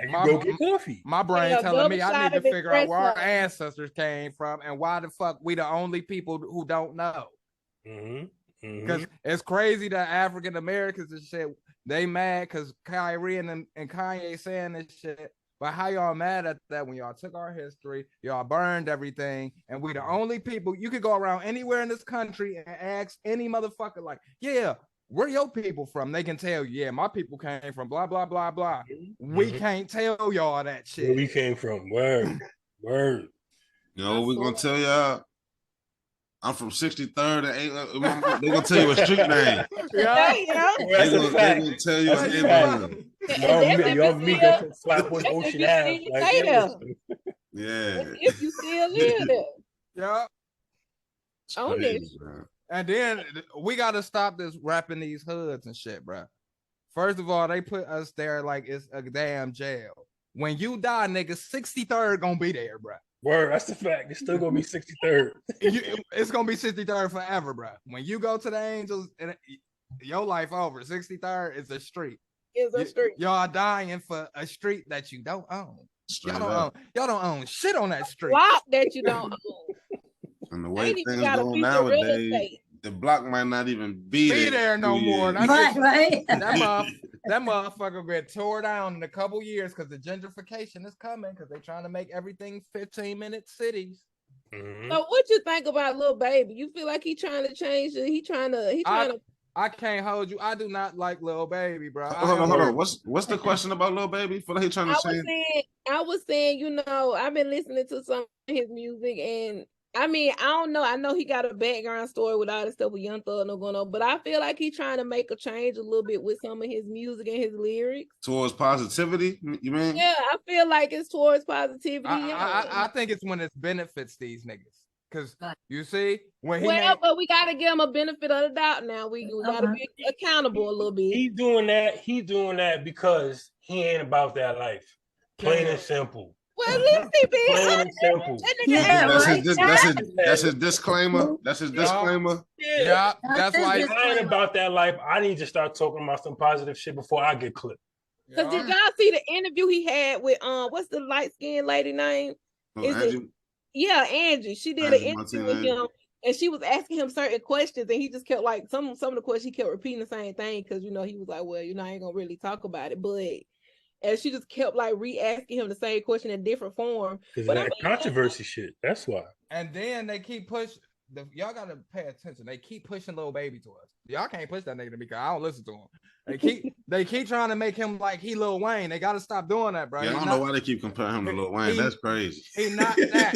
And you go get coffee. My brain telling me I need to figure out where our ancestors came from and why the fuck we the only people who don't know. Because it's crazy that African Americans and shit, they mad because Kyrie and Kanye saying this shit. But how y'all mad at that when y'all took our history, y'all burned everything, and we the only people, you could go around anywhere in this country and ask any motherfucker like, yeah, where your people from? They can tell you, yeah, my people came from blah, blah, blah, blah. We can't tell y'all that shit. Where we came from. Word. You know what we're going to tell y'all? I'm from 63rd and 8th. They're going to tell you a street name. They're going to tell you a neighborhood. Y'all meet up and slap on Ocean Ave. Yeah. If you still live there. Yeah. Own it. And then we got to stop this rapping these hoods and shit, bro. First of all, they put us there like it's a damn jail. When you die, nigga, 63rd gonna be there, bro. Word, that's the fact. It's still gonna be 63rd. It's gonna be 63rd forever, bro. When you go to the Angels, your life over. 63rd is a street. It's a street. Y'all dying for a street that you don't own. Y'all don't own shit on that street. Block that you don't own. And the way things going nowadays, the block might not even be there no more. Right. That motherfucker get tore down in a couple years because the gentrification is coming because they're trying to make everything 15-minute cities. Mm-hmm. So what you think about Lil Baby? You feel like he trying to change it? He trying to. I can't hold you. I do not like Lil Baby, bro. Hold on. What's the question about Lil Baby? Feel like he trying to change? I was saying, you know, I've been listening to some of his music, and I mean, I don't know. I know he got a background story with all this stuff with Young Thug no going on, but I feel like he's trying to make a change a little bit with some of his music and his lyrics. Towards positivity, you mean? Yeah, I feel like it's towards positivity. I think it's when it benefits these niggas. Because you see, when but we gotta give him a benefit of the doubt now. We gotta be accountable a little bit. He's doing that because he ain't about that life. Plain and simple. Well, at least he be plain and simple. That's his disclaimer. That's his disclaimer. Yeah, that's why if I ain't about that life, I need to start talking about some positive shit before I get clipped. Because did y'all see the interview he had with what's the light-skinned lady name? Yeah, Angie. She did an interview with him, and she was asking him certain questions, and he just kept like some of the questions he kept repeating the same thing because you know he was like, well, you know, I ain't gonna really talk about it, but and she just kept like re-asking him the same question in different form. Because that controversy shit. That's why. And then they keep pushing. Y'all gotta pay attention. They keep pushing Lil Baby to us. Y'all can't push that nigga to me because I don't listen to him. They keep trying to make him like he Lil Wayne. They gotta stop doing that, bro. Yeah, I don't know why they keep comparing him to Lil Wayne. That's crazy. He not that.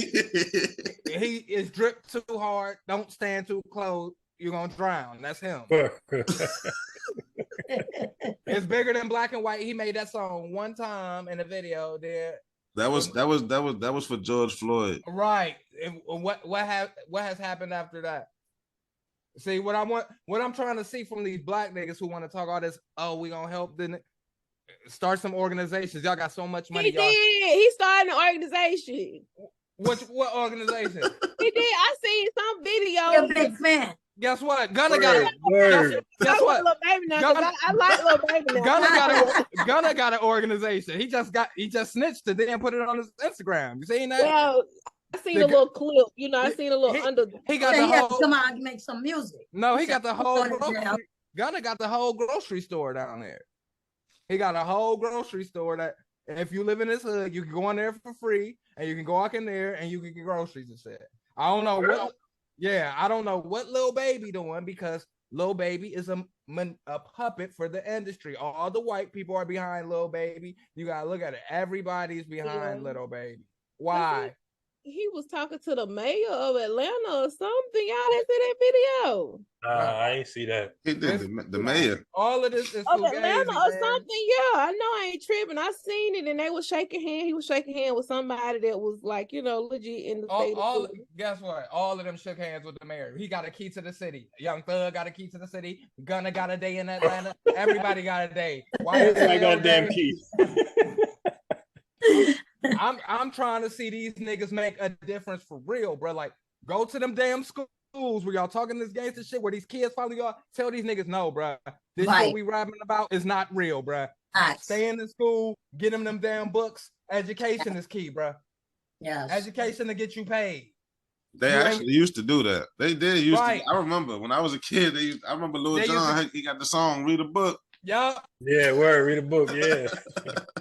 He is dripped too hard. Don't stand too close. You're gonna drown. That's him. It's bigger than Black and White. He made that song one time in a video there. That was for George Floyd. Right. And what has happened after that? See, what I'm trying to see from these black niggas who want to talk all this, oh, we gonna help start some organizations. Y'all got so much money. He started an organization. What organization? He did. I seen some video. You're a big fan. Guess what? Gunna got it. Guess what? I like Lil Baby now. Gunna got an organization. He just snitched and then put it on his Instagram. You seen that? Well, I seen a little clip. You know, I seen a little under. He got the whole. Come on, make some music. No, he got the whole. Gunna got the whole grocery store down there. He got a whole grocery store that if you live in this hood, you can go in there for free, and you can go walk in there and you can get groceries and shit. I don't know what. Yeah, I don't know what Lil Baby doing because Lil Baby is a puppet for the industry. All the white people are behind Lil Baby. You gotta look at it. Everybody's behind Lil Baby. Why? He was talking to the mayor of Atlanta or something. Y'all didn't see that video. I ain't see that. He did the mayor. All of this is of Atlanta or something. Yeah, I know I ain't tripping. I seen it, and they was shaking hands. He was shaking hands with somebody that was like, you know, legit in the state. Guess what? All of them shook hands with the mayor. He got a key to the city. Young Thug got a key to the city. Gunna got a day in Atlanta. Everybody got a day. Why? Everybody got a damn key. I'm trying to see these niggas make a difference for real, bro. Like, go to them damn schools where y'all talking this gangster shit, where these kids follow y'all. Tell these niggas, no, bro. This shit we rapping about is not real, bro. Stay in the school, get them damn books. Education is key, bro. Yes. Education to get you paid. They actually used to do that. They did used to. I remember when I was a kid. I remember Lil Jon. He got the song "Read a Book." Yeah. Yeah, word. Read a book. Yeah.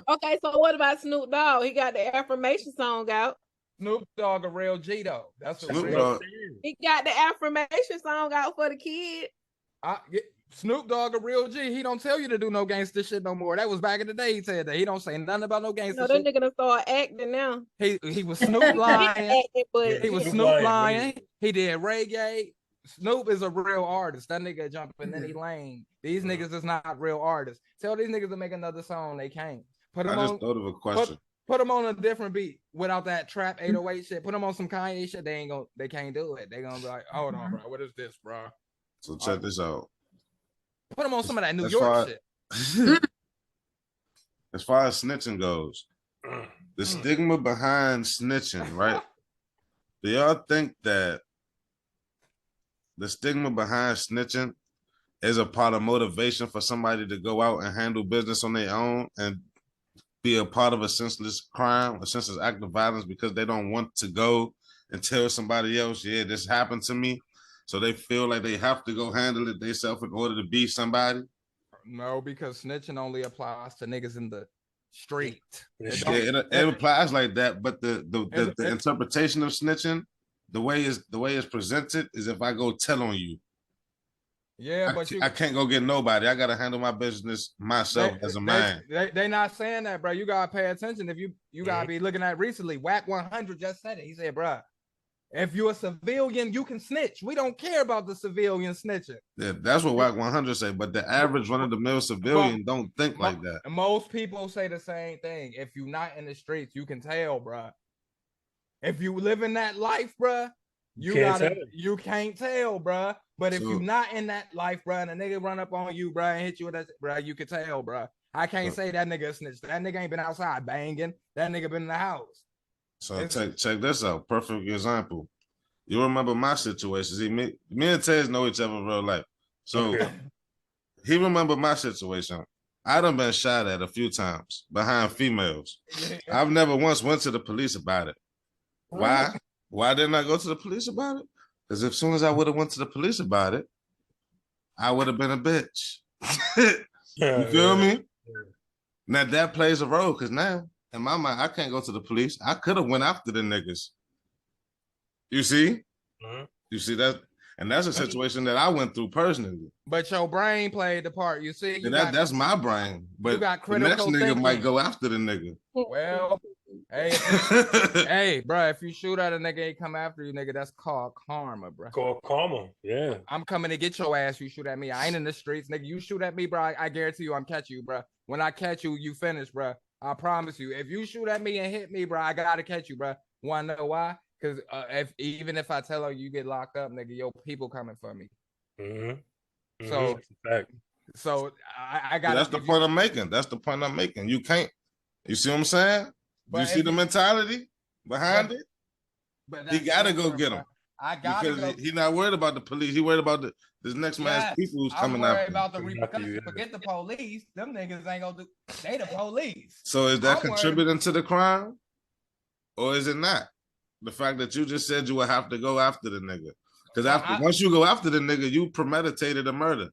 Okay, so what about Snoop Dogg? He got the affirmation song out. Snoop Dogg a real G though. That's what Snoop Dogg. He got the affirmation song out for the kid. Snoop Dogg a real G. He don't tell you to do no gangster shit no more. That was back in the day. He said that. He don't say nothing about no gangster shit. That nigga done start acting now. He was Snoop lying. He was Snoop lying. He did reggae. Snoop is a real artist. That nigga jumping in any lane. These niggas is not real artists. Tell these niggas to make another song. They can't. I just thought of a question. Put them on a different beat without that trap 808 shit. Put them on some Kanye shit. They can't do it. They gonna be like, hold on, bro. What is this, bro? So check this out. Put them on some of that New York shit. As far as snitching goes, the stigma behind snitching, right? Do y'all think that the stigma behind snitching is a part of motivation for somebody to go out and handle business on their own and be a part of a senseless crime, a senseless act of violence because they don't want to go and tell somebody else, yeah, this happened to me. So they feel like they have to go handle it themselves in order to be somebody? No, because snitching only applies to niggas in the street. It applies like that, but the interpretation of snitching, the way it's presented is if I go tell on you. Yeah, but I can't go get nobody. I gotta handle my business myself as a man. They not saying that, bro. You gotta pay attention. If you gotta be looking at recently. Whack 100 just said it. He said, bro, if you're a civilian, you can snitch. We don't care about the civilian snitching. Yeah, that's what Whack 100 say. But the average run-of-the-mill civilian don't think like that. Most people say the same thing. If you're not in the streets, you can tell, bro. If you live in that life, bro, you can't tell, bro. But if you're not in that life, bro, and a nigga run up on you, bro, and hit you with that, bro, you can tell, bro. I can't say that nigga snitched. That nigga ain't been outside banging. That nigga been in the house. So check this out. Perfect example. You remember my situation. See, me and Tez know each other in real life. So he remembered my situation. I done been shot at a few times behind females. I've never once went to the police about it. Why? Why didn't I go to the police about it? Because as soon as I would have went to the police about it, I would have been a bitch. You feel me? Now that plays a role because now in my mind, I can't go to the police. I could have went after the niggas. You see? You see that? And that's a situation that I went through personally. But your brain played the part. You see? That's my brain. But the next nigga might go after the nigga. Well, hey, bro, if you shoot at a nigga, he come after you, nigga, that's called karma, bro. Called karma, yeah. I'm coming to get your ass. You shoot at me. I ain't in the streets, nigga. You shoot at me, bro. I guarantee you I'm catch you, bro. When I catch you, you finish, bro. I promise you. If you shoot at me and hit me, bro, I gotta catch you, bro. Wanna know why? Because even if I tell her you get locked up, nigga, your people coming for me. So I got. That's the point I'm making. That's the point I'm making. You can't. You see what I'm saying? But you see the mentality behind it? But he gotta go get him. I gotta because he's not worried about the police. He worried about this next man's people who's coming after him. I'm worried about the repercussions. Forget the police. Them niggas ain't gonna do. They the police. So is that contributing to the crime, or is it not? The fact that you just said you would have to go after the nigga, because once you go after the nigga, you premeditated a murder.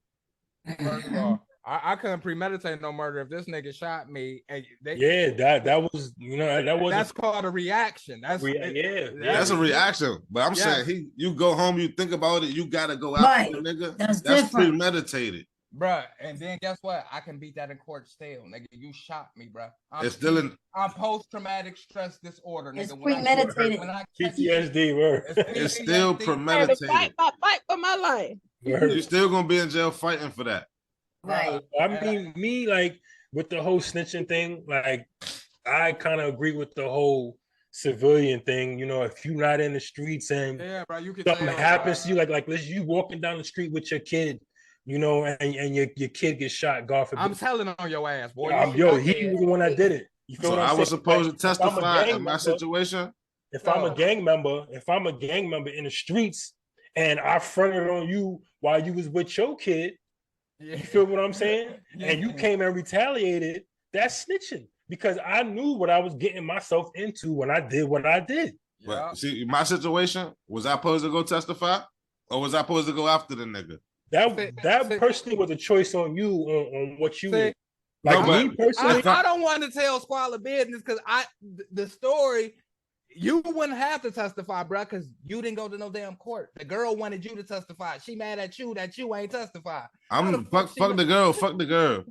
First of all, I couldn't premeditate no murder if this nigga shot me. And that was that's called a reaction. That's a reaction. But I'm saying you go home, you think about it, you gotta go after the nigga. That's premeditated. Bruh, and then guess what? I can beat that in court still, nigga. You shot me, bruh. I'm post-traumatic stress disorder, nigga. It's premeditated. PTSD, bro. It's still premeditated. Fight for my life. You're still gonna be in jail fighting for that. Right. I mean, me, like, with the whole snitching thing, like, I kind of agree with the whole civilian thing. You know, if you're not in the streets and something happens to you, like let's you walking down the street with your kid, you know, and your kid gets shot, God forbid. I'm telling on your ass, boy. He was the one that did it. You feel so what I'm I was supposed to testify in my situation. If I'm a gang member in the streets and I fronted on you while you was with your kid, you feel what I'm saying? And you came and retaliated, that's snitching. Because I knew what I was getting myself into when I did what I did. But see, my situation, was I supposed to go testify? Or was I supposed to go after the nigga? That personally was a choice on you on what you did. Like me personally, I don't want to tell squalor business because the story, you wouldn't have to testify, bro, because you didn't go to no damn court. The girl wanted you to testify. She mad at you that you ain't testify. Fuck the girl.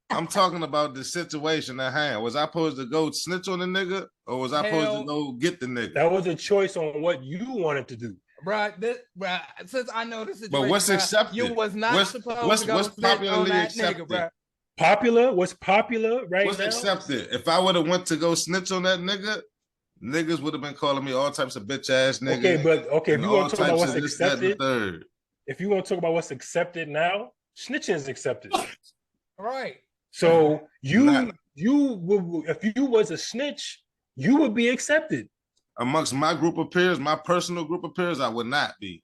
I'm talking about the situation at hand. Was I supposed to go snitch on the nigga, or was I supposed to go get the nigga? That was a choice on what you wanted to do. Bro, since I know this situation, but what's accepted? You was not supposed to go snitch on that nigga, bro. What's popular right what's now? What's accepted? If I would have went to go snitch on that nigga, niggas would have been calling me all types of bitch ass niggas. Okay, if you want to talk about what's accepted, if you want to talk about what's accepted now, snitching is accepted. Right. So Nah. if you was a snitch, you would be accepted. Amongst my group of peers, my personal group of peers, I would not be.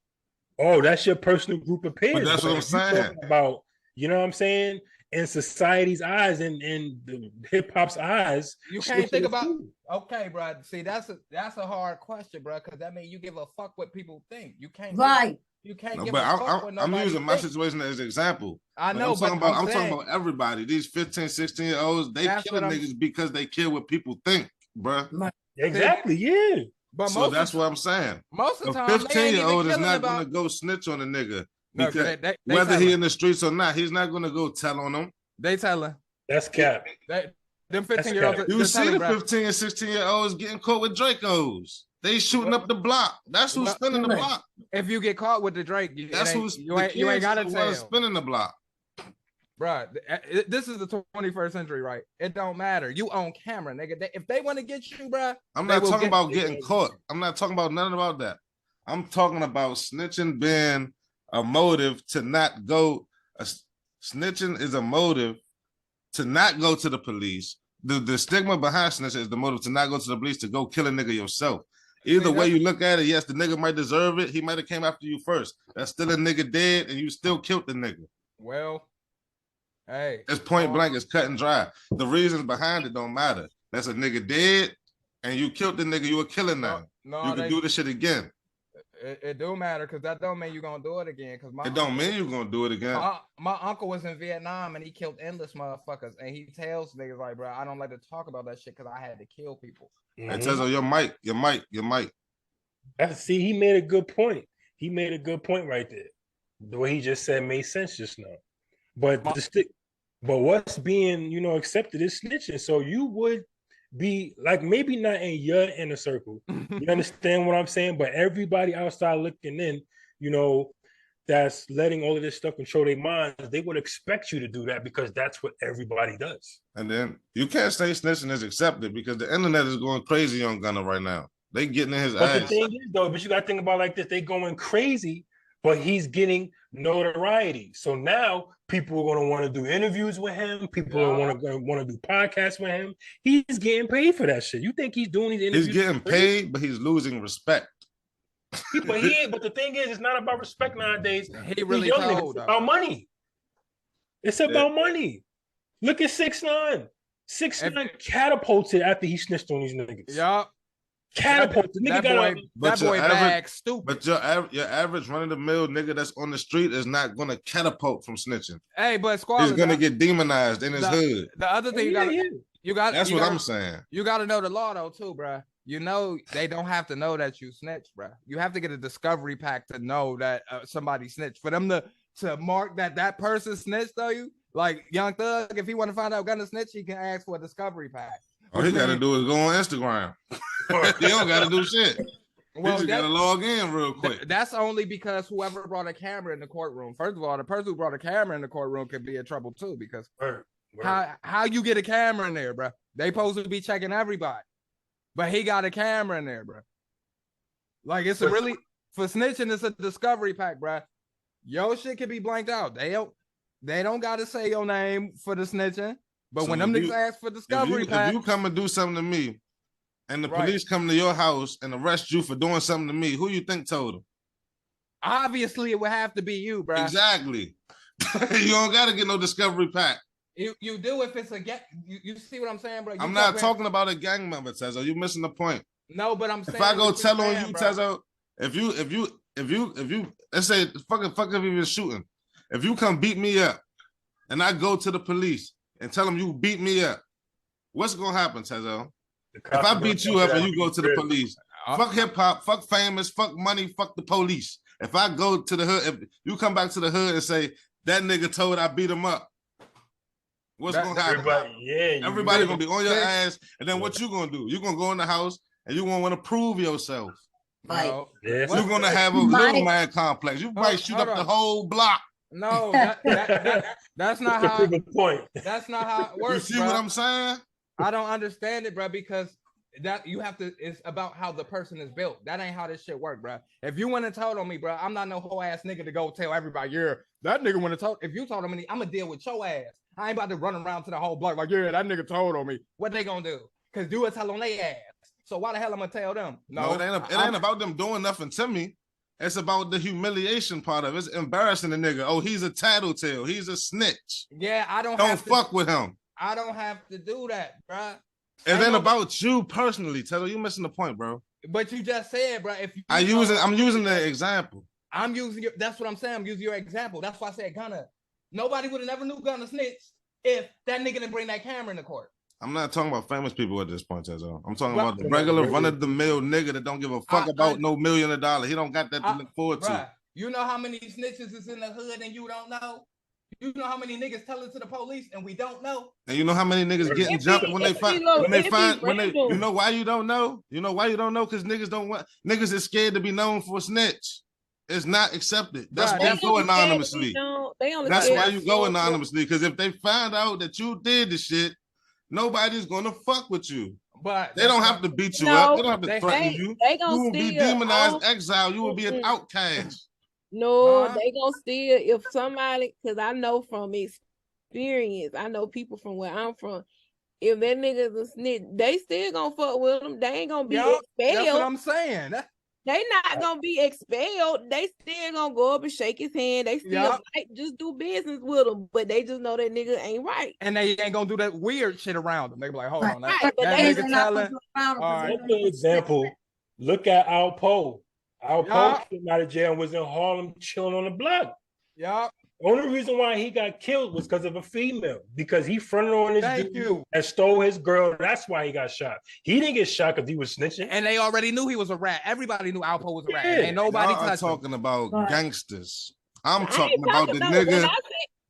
Oh, that's your personal group of peers. But that's what I'm if you saying. talking about, you know what I'm saying? In society's eyes and in the hip hop's eyes, You can't think snitching is about. cool. Okay, bro. See, that's a hard question, bro, because that means you give a fuck what people think. You can't. Right. You can't No, give but a fuck what I'm nobody using my thinks. situation as an example. I But know, I'm but talking about everybody. These 15, 16-year-olds, they That's killing what I'm- niggas because they kill what people think, bruh. Exactly, yeah. But So that's what I'm saying. most of A the time, 15-year-old is not about. going to go snitch on a nigga. No, Because they whether tell he her. in the streets or not, he's not going to go tell on them. They tell her. That's cap. Them 15-year-olds. You see the 15 and 16-year-olds getting caught with Dracos. They shooting up the block. That's who's spinning the block. If you get caught with the Drake, you ain't gotta tell. Spinning the block. Bro, this is the 21st century, right? It don't matter. You on camera, nigga. If they want to get you, bro, I'm not talking about getting caught. I'm not talking about nothing about that. I'm talking about snitching being a motive to not go. Snitching is a motive to not go to the police. The stigma behind snitching is the motive to not go to the police, to go kill a nigga yourself. Either way you look at it, yes, the nigga might deserve it. He might have came after you first. That's still a nigga dead, and you still killed the nigga. Well, hey. It's point blank. It's cut and dry. The reasons behind it don't matter. That's a nigga dead, and you killed the nigga. You a killer now. No, you can do this shit again. It do matter, because that don't mean you're going to do it again. It don't mean you're going to do it again. My uncle was in Vietnam, and he killed endless motherfuckers. And he tells niggas like, bro, I don't like to talk about that shit because I had to kill people. And Tezo, your mic. See, he made a good point. He made a good point right there. The way he just said made sense just now. But what's being, accepted is snitching. So you would be like, maybe not in your inner circle. You understand what I'm saying? But everybody outside looking in, that's letting all of this stuff control their minds, they would expect you to do that because that's what everybody does. And then you can't say snitching is accepted because the internet is going crazy on Gunna right now. They getting in his ass. But the thing is, though, you got to think about like this: they going crazy, but he's getting notoriety. So now people are going to want to do interviews with him. People are want to do podcasts with him. He's getting paid for that shit. You think he's doing these interviews? He's getting paid, but he's losing respect. But the thing is, it's not about respect nowadays. He really told it's about money. It's about money. Look at 6ix9ine. 6ix9ine catapulted after he snitched on these niggas. Yup. Catapulted. That boy bag stupid. But your average run-of-the-mill nigga that's on the street is not gonna catapult from snitching. Hey, but Squall, he's gonna get demonized in his hood. The other thing you got. That's what I'm saying. You got to know the law though too, bro. They don't have to know that you snitched, bro. You have to get a discovery pack to know that somebody snitched. For them to mark that person snitched, though, like Young Thug, if he want to find out Gunna snitch, he can ask for a discovery pack. All he got to do is go on Instagram. He don't got to do shit. Well, he just got to log in real quick. That's only because whoever brought a camera in the courtroom. First of all, the person who brought a camera in the courtroom could be in trouble too, because how you get a camera in there, bro? They supposed to be checking everybody. But he got a camera in there, bro. Like, it's for snitching, it's a discovery pack, bro. Yo shit can be blanked out. They don't gotta say your name for the snitching. But when them niggas ask for discovery pack. If you come and do something to me, and the police come to your house and arrest you for doing something to me, who you think told them? Obviously, it would have to be you, bro. Exactly. You don't gotta get no discovery pack. You do if it's a gang. You see what I'm saying, bro? I'm not talking about a gang member, Tezo. You missing the point. No, but I'm saying if I go tell on you, Tezo, if you let's say fuck if you been shooting. If you come beat me up and I go to the police and tell them you beat me up, what's gonna happen, Tezo? If I beat you up and you go to the police, fuck hip hop, fuck famous, fuck money, fuck the police. If I go to the hood, if you come back to the hood and say that nigga told I beat him up, what's gonna happen? Everybody gonna be on your ass, and then what you gonna do? You gonna go in the house and you gonna want to prove yourself. Right. You're gonna have a little man complex. You might shoot up the whole block. No, that's not how. Point. That's not how it works. You see what I'm saying? I don't understand it, bro, because That you have to. It's about how the person is built. That ain't how this shit work, bro. If you went and told on me, bro, I'm not no whole ass nigga to go tell everybody. Yeah, that nigga went and told. If you told on me, I'm gonna deal with your ass. I ain't about to run around to the whole block like, yeah, that nigga told on me. What they gonna do? Cause do a tell on their ass. So why the hell I'm gonna tell them? No, it ain't about them doing nothing to me. It's about the humiliation part of it. It's embarrassing the nigga. Oh, he's a tattletale. He's a snitch. Yeah, I don't fuck with him. I don't have to do that, bro. It ain't about you personally, Taylor. You missing the point, bro. But you just said, bro. If you I'm using the example. I'm using your. That's what I'm saying. I'm using your example. That's why I said Gunna. Nobody would have never knew Gunna snitch if that nigga didn't bring that camera in the court. I'm not talking about famous people at this point, Tazo. I'm talking about the regular run-of-the-mill nigga that don't give a fuck about no $1 million. He don't got that to look forward to. You know how many snitches is in the hood and you don't know? You know how many niggas tell it to the police and we don't know? And you know how many niggas getting jumped when they find you know why you don't know? You know why you don't know? Because niggas is scared to be known for a snitch. It's not accepted. That's why you go anonymously. That's why you go anonymously. Because if they find out that you did the shit, nobody's gonna fuck with you. But they don't have to beat you up. They don't have to threaten you. You will be demonized, exiled. You will be an outcast. No, they gonna still, if somebody, because I know from experience, I know people from where I'm from, if that nigga's a snitch, they still gonna fuck with them. They ain't gonna be expelled. That's what I'm saying. They not gonna be expelled. They still gonna go up and shake his hand. They still might just do business with him, but they just know that nigga ain't right. And they ain't gonna do that weird shit around them. They be like, hold on, but that nigga telling. All right, for example, look at Al Poe. Al Poe came out of jail and was in Harlem chilling on the block. Yeah. Only reason why he got killed was because of a female, because he fronted on this dude and stole his girl. That's why he got shot. He didn't get shot because he was snitching. And they already knew he was a rat. Everybody knew Al Poe was a rat. Ain't nobody talking about gangsters. I'm talking about the nigga.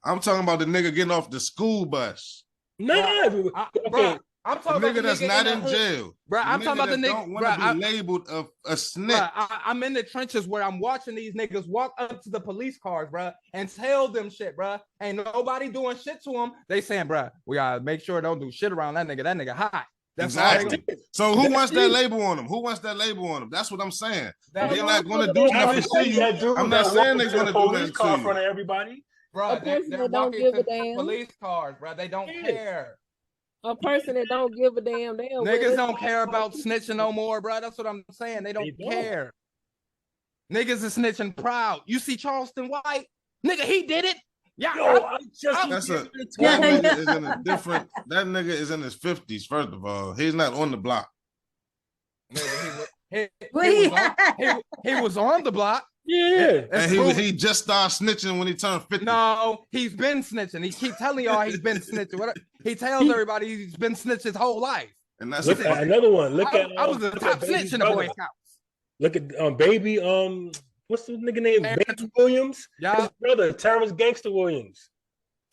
I'm talking about the nigga getting off the school bus. No, okay. I'm talking about the nigga that's not in jail. Bro, I'm talking about the nigga. Don't want to be labeled a snitch. Bro, I'm in the trenches where I'm watching these niggas walk up to the police cars, bro, and tell them shit, bro. Ain't nobody doing shit to them. They saying, bro, we gotta make sure don't do shit around that nigga. That nigga hot. That's exactly. So who wants that label on them? Who wants that label on them? That's what I'm saying. They're not going to do nothing to you. I'm not saying they're going to do nothing to you. In front of everybody. Bro, they're don't give a damn. Police cars, bro. They don't care. A person that don't give a damn. Niggas don't care about snitching no more, bro. That's what I'm saying. They don't care. Niggas is snitching proud. You see Charleston White? Nigga, he did it. Yeah, that nigga is in a different. That nigga is in his 50s. First of all, he's not on the block. Nigga, he was on the block. Yeah, and he just started snitching when he turned 50. No, he's been snitching. He keeps telling y'all he's been snitching. He tells everybody he's been snitching his whole life. And that's another one. Look at I was the top snitch in the Boy Scouts. Look at baby what's the nigga name? Baby Williams. Yeah, his brother Terrence Gangster Williams.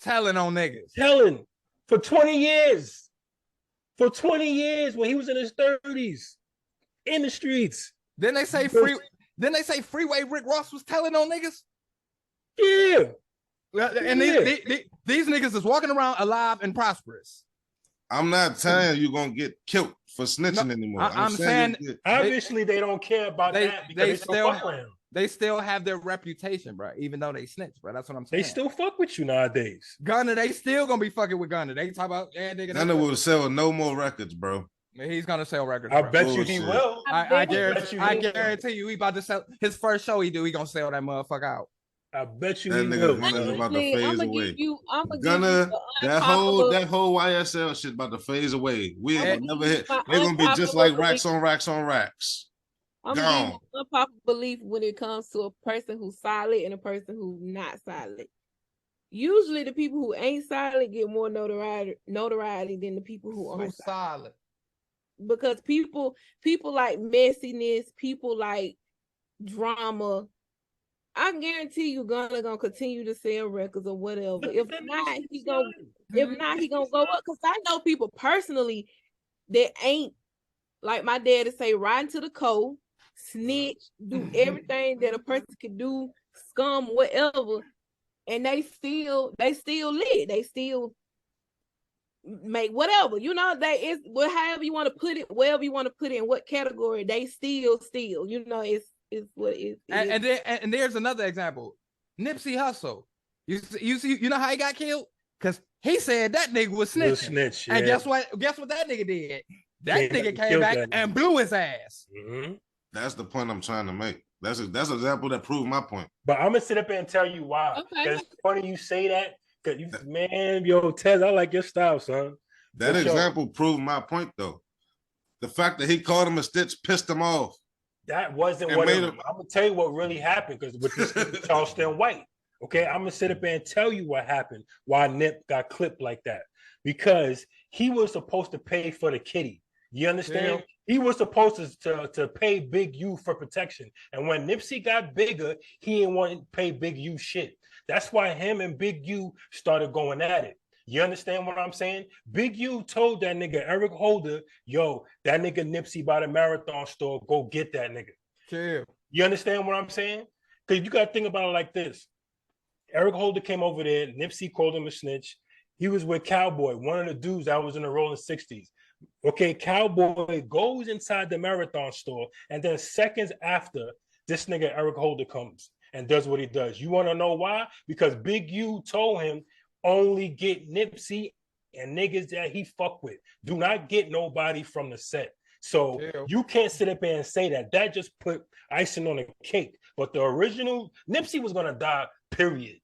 Telling on niggas. Telling for 20 years. For 20 years when he was in his 30s in the streets. Then they say Freeway Rick Ross was telling on niggas? Yeah. And these niggas is walking around alive and prosperous. I'm not telling you gonna get killed for snitching anymore. I'm saying obviously they don't care about that because they still have their reputation, bro, even though they snitch, bro. That's what I'm saying. They still fuck with you nowadays. Gunna, they still gonna be fucking with Gunna. They talk about Gunna will sell no more records, bro. He's gonna sell records. I bet you he will. I guarantee you he about to sell his first show he gonna sell that motherfucker out. I bet you that he nigga will. about to phase away. Gunna, that whole YSL shit about to phase away. We ain't never hit. They're gonna be just like racks on racks on racks. I'm gonna give you unpopular belief when it comes to a person who's solid and a person who's not solid. Usually the people who ain't solid get more notoriety than the people who are solid. Because people like messiness, people like drama. I guarantee you gonna continue to sell records or whatever. If not, he gonna go up. Cause I know people personally that ain't like my dad to say riding to the cold, snitch, do everything that a person could do, scum, whatever, and they still lit. They still make whatever, you know, they is however you want to put it, wherever you want to put it, in what category, they still, you know, it's what it is. And there's another example. Nipsey Hussle. You see, you know how he got killed? Because he said that nigga was snitching. Snitch, yeah. And guess what that nigga did? That nigga came back and blew his ass. Mm-hmm. That's the point I'm trying to make. That's an example that proved my point. But I'm gonna sit up there and tell you why. Okay. It's funny you say that. Cause you, man, yo, Tez, I like your style, son. That example proved my point, though. The fact that he called him a stitch pissed him off. That wasn't what I'm gonna tell you what really happened, because with this Charleston White. Okay, I'm gonna sit up there and tell you what happened, why Nip got clipped like that. Because he was supposed to pay for the kitty. You understand? Yeah. He was supposed to pay Big U for protection. And when Nipsey got bigger, he didn't want to pay Big U shit. That's why him and Big U started going at it. You understand what I'm saying? Big U told that nigga Eric Holder, yo, that nigga Nipsey by the Marathon store, go get that nigga. Yeah. You understand what I'm saying? Because you got to think about it like this. Eric Holder came over there. Nipsey called him a snitch. He was with Cowboy, one of the dudes that was in the Rolling 60s. Okay, Cowboy goes inside the Marathon store, and then seconds after, this nigga Eric Holder comes and does what he does. You want to know why? Because Big U told him, only get Nipsey and niggas that he fuck with. Do not get nobody from the set. So you can't sit up there and say that. That just put icing on the cake. But the original Nipsey was gonna die, period.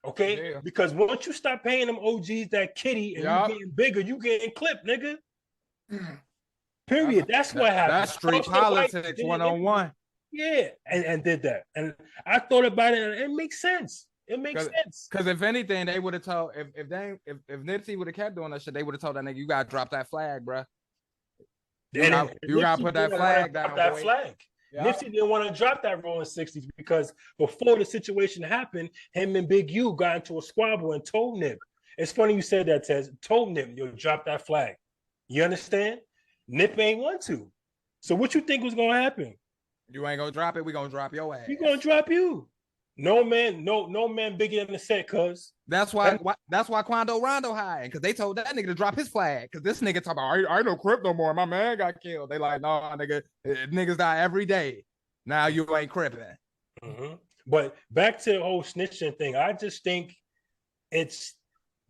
Okay? Yeah. Because once you stop paying them OGs that kitty and you getting bigger, you getting clipped, nigga. Period. That's what happened. That's street politics 101. Yeah, and did that. And I thought about it, and it makes sense. It makes sense. Because if anything, they would have told if Nipsey would have kept doing that shit, they would have told that nigga, you gotta drop that flag, bro. You gotta put that flag down. That flag. Yeah. Nipsey didn't want to drop that Rolling 60s because before the situation happened, him and Big U got into a squabble and told Nip. It's funny you said that, Tez. Told Nip, yo, drop that flag. You understand? Nip ain't want to. So what you think was gonna happen? You ain't gonna drop it. We gonna drop your ass. We gonna drop you. No man bigger than the set, cuz. That's why Quando Rondo hiding, because they told that nigga to drop his flag. Because this nigga talking about, I ain't no Crip no more. My man got killed. They like, no, nigga, niggas die every day. Now you ain't cripping. Mm-hmm. But back to the whole snitching thing, I just think it's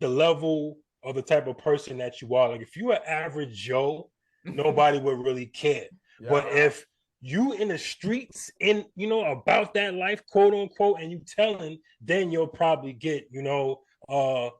the level of the type of person that you are. Like if you are average Joe, nobody would really care. Yeah. But if you in the streets about that life, quote unquote, and you telling, then you'll probably get, a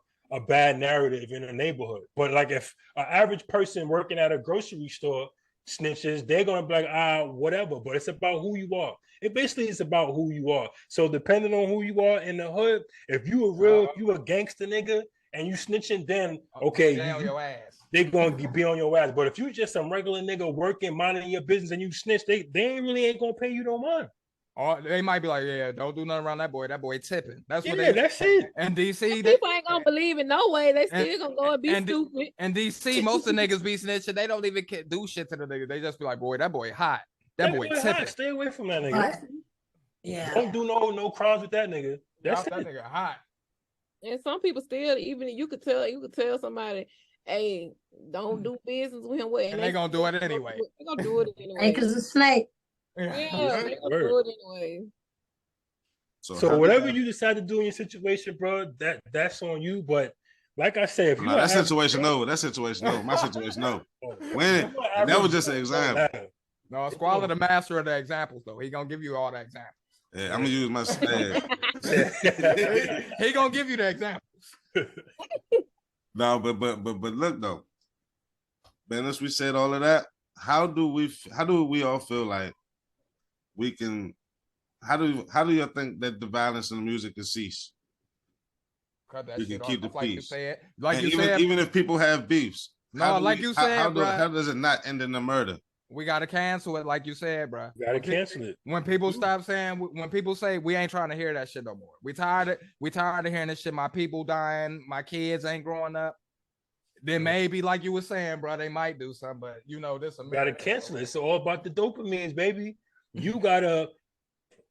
bad narrative in the neighborhood. But like if an average person working at a grocery store snitches, they're gonna be like, whatever. But it's about who you are. It basically is about who you are. So depending on who you are in the hood, if you a gangster nigga and you snitching, then okay, your ass. They gonna be on your ass. But if you just some regular nigga working, minding your business, and you snitch, they ain't gonna pay you no money. Or they might be like, yeah, don't do nothing around that boy. That boy tipping. That's what that's it. And DC, people ain't gonna believe it no way. They still gonna go and be stupid. And DC, most of the niggas be snitching. They don't even do shit to the nigga. They just be like, boy, that boy hot. That boy tipping. Hot. Stay away from that nigga. Yeah. Don't do no crimes with that nigga. That's that nigga hot. And some people still, even you could tell somebody, hey, don't do business with him. And they gonna do it anyway. They gonna do it anyway. Hey, cause it's a snake. Yeah, they gonna do it anyway. So whatever you decide to do in your situation, bro, that's on you. But like I said, if you that situation over. My situation over. When that was just an example. No, Squall the master of the examples, though. He gonna give you all the examples. Yeah, I'm gonna use my. He gonna give you the examples. No, but look though, man. As we said all of that, how do we all feel like we can? How do you think that the violence in the music can cease? You can keep the peace. Even if people have beefs. No, you said, how does it not end in a murder? We gotta cancel it, like you said, bro. Gotta cancel it. When people stop saying, when people say we ain't trying to hear that shit no more. We tired of hearing this shit. My people dying, my kids ain't growing up. Then maybe, like you were saying, bro, they might do something. But this. Gotta cancel it. It's all about the dopamines, baby. You gotta,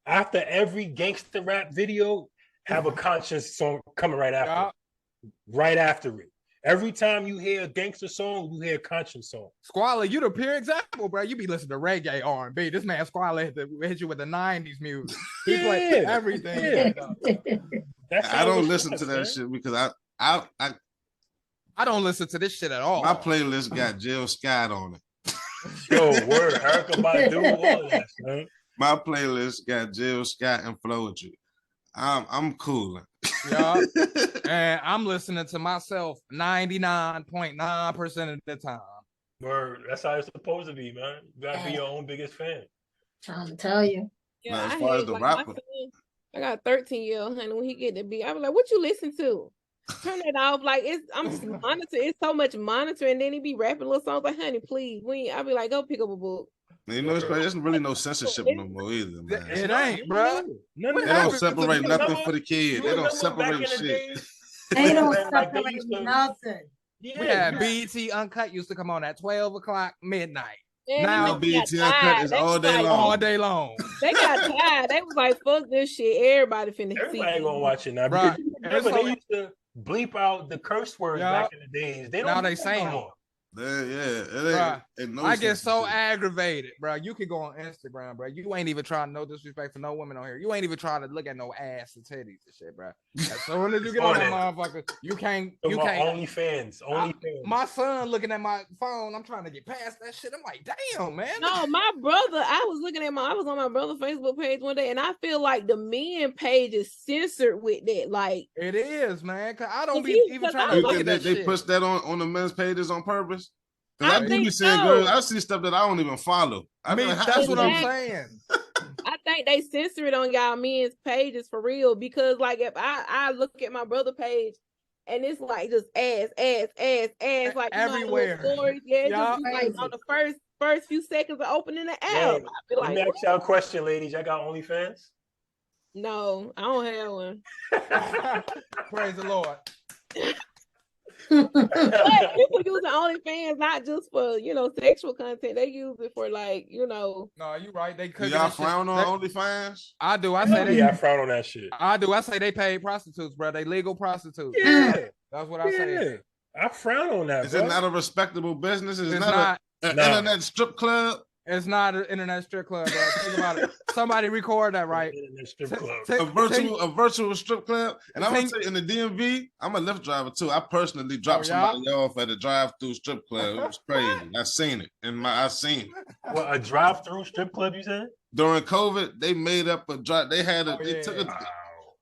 after every gangster rap video, have a conscious song coming right after it. Every time you hear a gangster song, you hear a conscious song. Squalla, you the pure example, bro. You be listening to reggae, R&B. This man Squalla hit you with the 90s music. He play everything. I don't listen to that shit because I don't listen to this shit at all. My playlist got Jill Scott on it. Yo, word, Erykah Badu, all of that, man. My playlist got Jill Scott and Floetry. I'm cool. Yeah, and I'm listening to myself 99.9% of the time. Word, that's how it's supposed to be, man. You gotta be your own biggest fan. Trying to tell you. Yeah, Now, as far as the rapper, I got a 13-year-old, honey. When he get to be, I was like, "What you listen to?" Turn it off. Like I'm just monitoring. It's so much monitoring. And then he be rapping little songs like, "Honey, please." I be like, "Go pick up a book." you know, there's really no censorship no more either, man. It ain't, bro. They don't separate nothing for the kid. They don't separate shit. They don't Like, they separate used to- nothing. Yeah, BET Uncut used to come on at 12 o'clock midnight. And Now then BET they got Uncut tired. is They all was day like, long. All day long. They got tired. They was like, "Fuck this shit." Everybody finna see. Everybody gonna watch it now. Right. Because you remember It's they so- used to bleep out the curse words Yeah. back in the days. They don't Now do they that saying no it. more. Bruh, I get so aggravated, bro. You can go on Instagram, bro. You ain't even trying to, no disrespect for no women on here. You ain't even trying to look at no ass and titties and shit, bro. As soon as you get on that motherfucker, you can't. OnlyFans. My son looking at my phone. I'm trying to get past that shit. I'm like, damn, man. No, my brother. I was on my brother's Facebook page one day, and I feel like the men page is censored with that. Like it is, man. Cause I don't be even trying You to look think at that they shit. push that on the men's pages on purpose? Because I do be think seeing so. girls. I see stuff that I don't even follow. That's what I'm saying. I think they censor it on y'all men's pages for real, because like if I look at my brother page and it's like just ass, like everywhere. Stories, yeah, Yeah. just like on the first few seconds of opening the app. Hey, I feel let like, me ask y'all a question, ladies. Y'all got OnlyFans? no, I don't have one. Praise the Lord. But people use the OnlyFans not just for sexual content. They use it for like No, you right. They Do could. y'all frown on OnlyFans? I do. I say I frown on that shit. I do. I say they paid prostitutes, bro. They legal prostitutes. Yeah, that's what I say. I frown on that. Is bro. it not a respectable business? It's not an No. internet strip club. It's not an internet strip club, bro. Think about it. Somebody record that right. Internet strip club. A virtual strip club. And I'm gonna say in the DMV, I'm a Lyft driver too. I personally dropped somebody off at a drive-through strip club. It was crazy. I seen it. I seen it. What, a drive-through strip club, you said? During COVID, they made up a drive. They had a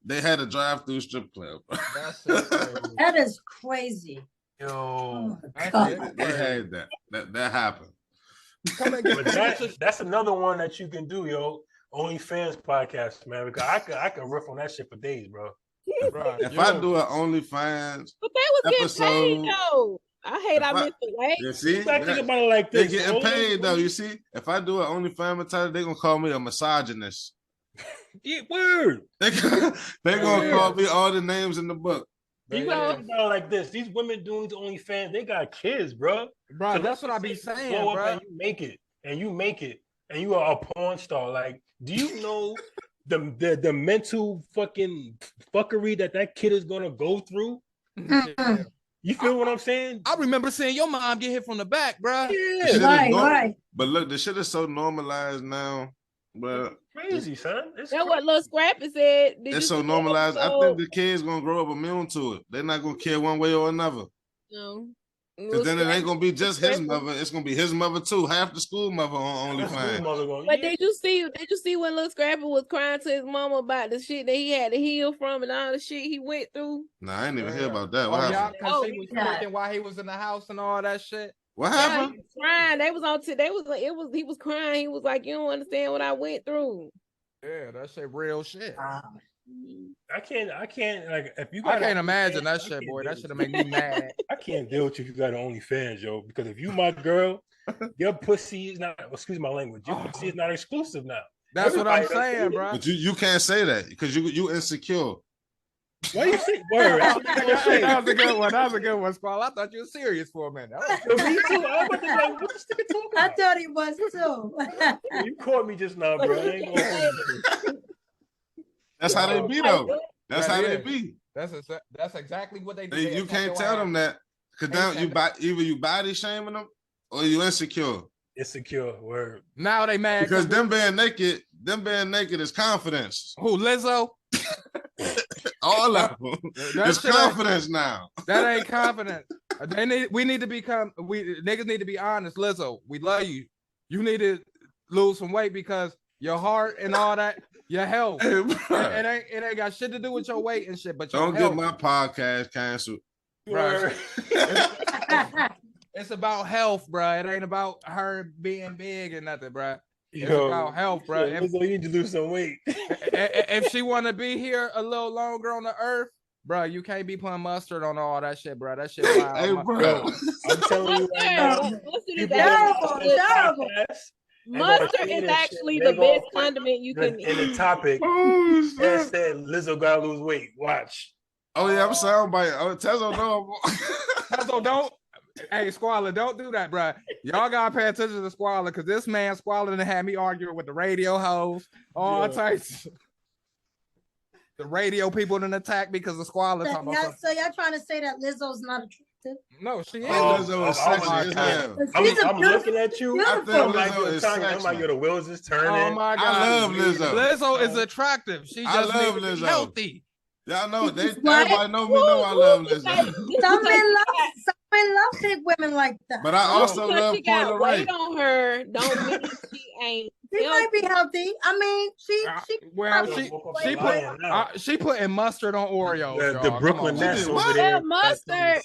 they had a drive-through strip club. That is crazy. Yo, Oh, they had that. That happened. But that's another one that you can do, yo. OnlyFans podcast, man. Because I could riff on that shit for days, bro. Right. If I do an OnlyFans, but they was episode, getting paid though. I hate I missed it. Right? You see, I think about it like they this. getting paid though. You see, if I do an OnlyFans title, they gonna call me a misogynist. Yeah, word. They gonna call me all the names in the book. You gotta think about it like this. These women doing these OnlyFans, they got kids, bro. Bro, So that's what I be saying, blow up bro. and you make it, and you are a porn star. Like, do you know the mental fucking fuckery that kid is gonna go through? Mm-mm. You feel what I'm saying? I remember seeing your mom get hit from the back, bro. Yeah, Right. But look, the shit is so normalized now, bro. Crazy, son. It's That's what Lil Scrappy said. It's so normalized. I think the kids gonna grow up immune to it. They're not gonna care one way or another. No. Because then it ain't gonna be just his mother. It's gonna be his mother too. Half the school mother on OnlyFans. But did you see when Lil Scrappy was crying to his mama about the shit that he had to heal from and all the shit he went through? Nah, I ain't even hear about that. What Yeah, happened? because he was twerking while he was in the house and all that shit. What Yeah, happened? he was crying. They was on. He was crying. He was like, "You don't understand what I went through." Yeah, that shit real shit. I can't like if you I got can't imagine that shit, boy. That shit make me mad. I can't deal with you if you got OnlyFans, yo. Because if you my girl, your pussy is not. Excuse my language. Your pussy is not exclusive now. That's what I'm Everybody saying, bro. But you can't say that because you insecure. Why you say word? That's what I'm saying. That was a good one. That was a good one, Squall. I thought you were serious for a minute. Me too. I'm about to be like, what this nigga talking I about? thought he was too. You caught me just now, bro. I ain't gonna hold you. That's how they be though. That's how they be. That's exactly what they do. You can't tell them that Cause now either you body shaming them or you insecure. Insecure. Word. Now they mad because them being naked is confidence. Who, Lizzo? All of them. It's confidence now. That ain't confidence. We need to become. Niggas need to be honest. Lizzo, we love you. You need to lose some weight because your heart and all that, your health. Hey, it ain't got shit to do with your weight and shit. But don't get my podcast canceled. Bro. It's about health, bro. It ain't about her being big and nothing, bro. It's about health, bro. You need to lose some weight. If she want to be here a little longer on the earth, bro, you can't be putting mustard on all that shit, bro. That shit wild. Hey, bro. I'm telling you right now. Mustard is actually the best condiment you can eat. In the topic, that said Lizzo gotta lose weight. Watch. Oh yeah, I'm soundbite. Oh, Tezo, no. Tezo, don't. Hey, Squalor, don't do that, bro. Y'all gotta pay attention to Squalor because this man Squalor done had me arguing with the radio host, all types. The radio people didn't attack because of Squalor. So y'all trying to say that Lizzo's not attractive? No, she is. Lizzo is sexy as hell. I'm looking at you. I think Lizzo is sexy. I'm like, yo, the wheels is turning. Oh my God. I love Lizzo. Lizzo is attractive. She just love needs to be Lizzo. healthy. Y'all know everybody know me. Know I love Lizzo. Some men love big women like that. But I also love she got Ray. weight on her. Don't mean she ain't. She might be healthy. I mean, she putting mustard on Oreos. The Brooklyn Nets over there. Mustard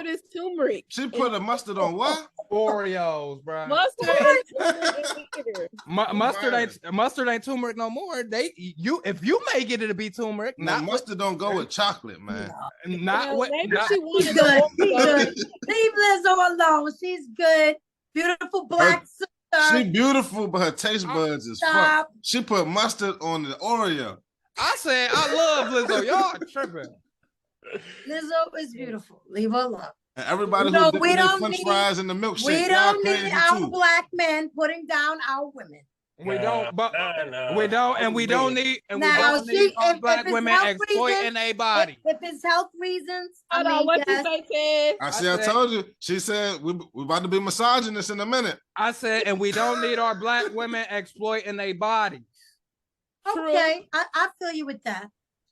is turmeric. She put a mustard on what? Oreos, bro. Mustard ain't turmeric no more. If you make it, it'll be turmeric. Mustard don't go with chocolate, man. Maybe she wanted to. Leave Lizzo alone. She's good. Beautiful black sister. She beautiful, but her taste buds is fuck. She put mustard on the Oreo. I said I love Lizzo. Y'all tripping. Lizzo is beautiful. Leave her alone. And everybody who did their French fries in the milkshake. We don't need our black men putting down our women. We don't, but we don't, and we don't need, and now, we don't need black women exploiting their body. If it's health reasons, I know what you say, Ted. I told you. She said we about to be misogynist in a minute. I said, and we don't need our black women exploiting their bodies. Okay, I feel you with that.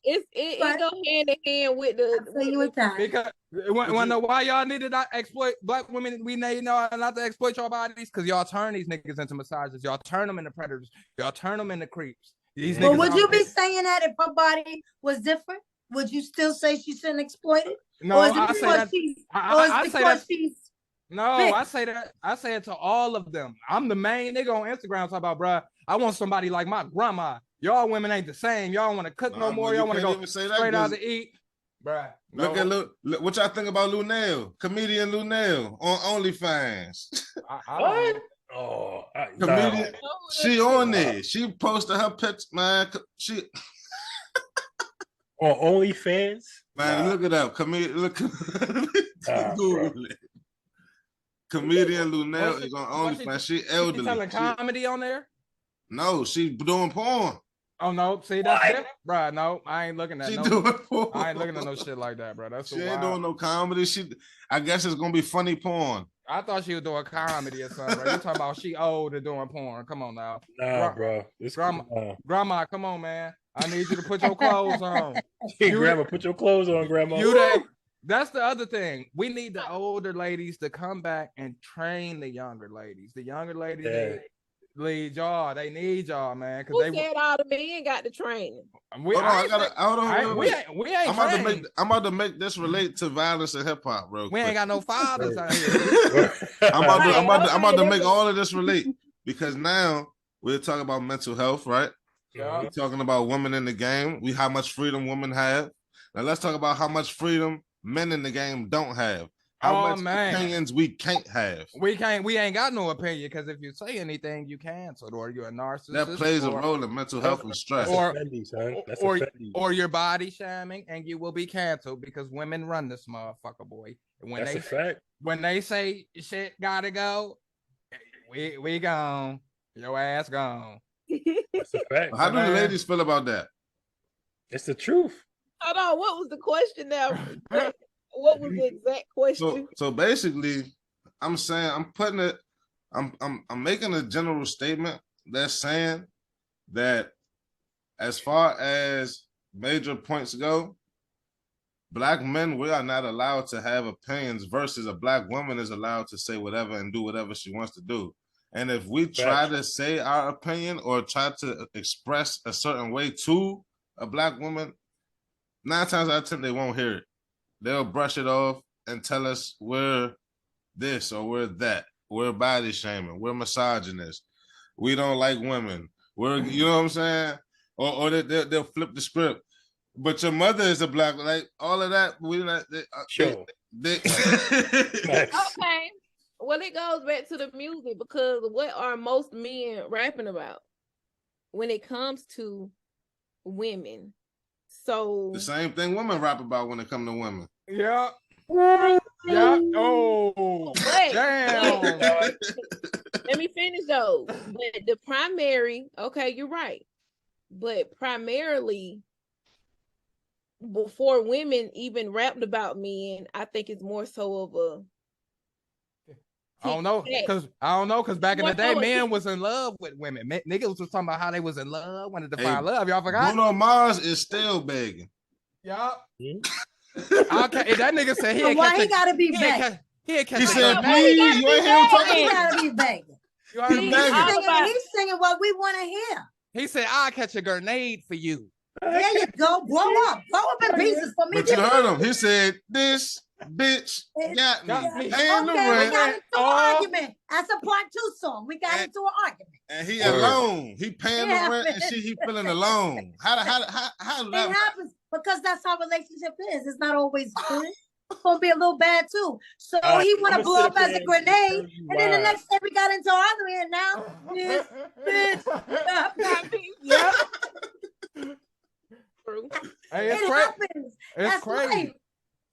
It go hand in hand with the. I feel you with that. Because why y'all need to not exploit black women? We need not to exploit your bodies because y'all turn these niggas into massages. Y'all turn them into predators. Y'all turn them into creeps. These niggas. Would you be saying that if her body was different? Would you still say she shouldn't exploit it? No, I say that. I say that. No, big? I say that. I say it to all of them. I'm the main nigga on Instagram talking about, bruh, I want somebody like my grandma. Y'all women ain't the same. Y'all want to cook no more. Y'all want to go straight out to eat. Bruh. Look at what y'all think about Lunel, comedian Lunel on OnlyFans. What? Oh, comedian. She on there. She posted her picture, man. She on OnlyFans. Man, look it up. Look. Google it. Comedian Lunel is on OnlyFans. She elderly. She telling comedy on there? No, she doing porn. Oh no, see that's it, bro. No, I ain't looking at. She doing porn. I ain't looking at no shit like that, bro. That's she ain't doing no comedy. I guess it's gonna be funny porn. I thought she was doing comedy or something. Bro. You talking about she old and doing porn? Come on now, bro. Grandma, come on, man. I need you to put your clothes on. Grandma, put your clothes on, Grandma. That's the other thing. We need the older ladies to come back and train the younger ladies. The younger ladies need y'all. They need y'all, man. Who said all the men got the training? We ain't I'm about to make this relate to violence and hip hop, bro. We ain't got no fathers out here. I'm about to make all of this relate because now we're talking about mental health, right? Yeah. We're talking about women in the game. How much freedom women have. Now let's talk about how much freedom men in the game don't have. How much opinions we can't have. We ain't got no opinion because if you say anything, you canceled or you're a narcissist. That plays a role in mental health and stress. Or your body shaming, and you will be canceled because women run this motherfucker, boy. That's a fact. When they say shit gotta go, we gone. Your ass gone. That's a fact. How do the ladies feel about that? It's the truth. Hold on, what was the question now? What was the exact question? So basically, I'm saying I'm making a general statement that's saying that as far as major points go, Black men, we are not allowed to have opinions versus a Black woman is allowed to say whatever and do whatever she wants to do. And if we try to say our opinion or try to express a certain way to a Black woman, 9 times out of 10, they won't hear it. They'll brush it off and tell us we're this or we're that. We're body shaming. We're misogynist. We don't like women. You know what I'm saying? Or they'll flip the script. But your mother is a Black, like all of that. We not sure. Okay. Well, it goes back to the music because what are most men rapping about when it comes to women? So the same thing women rap about when it comes to women. Yeah. Yeah. Oh, damn. Let me finish though. But the primary, okay, you're right. But primarily, before women even rapped about men, I think it's more so of a. I don't know, cause back in the day, men was in love with women. Niggas was talking about how they was in love, wanted to find love. Y'all forgot? Bruno Mars is still begging. Yup. Okay, that nigga said he. Why he gotta be begging? He said, "Please, you ain't hear him talking." He gotta be begging. You heard him begging. He's singing what we want to hear. He said, "I'll catch a grenade for you." There you go. Blow up in pieces for me. But you heard him. He said, "This bitch got me." Okay, we got into an argument. That's a part 2 song. We got into an argument. And he alone. He paying the rent and he feeling alone. How it happens because that's how relationship is. It's not always good. It's gonna be a little bad too. So he want to blow up as a grenade, and then the next day we got into an argument. Now this bitch. Yeah. Hey, it happens. That's crazy. Life.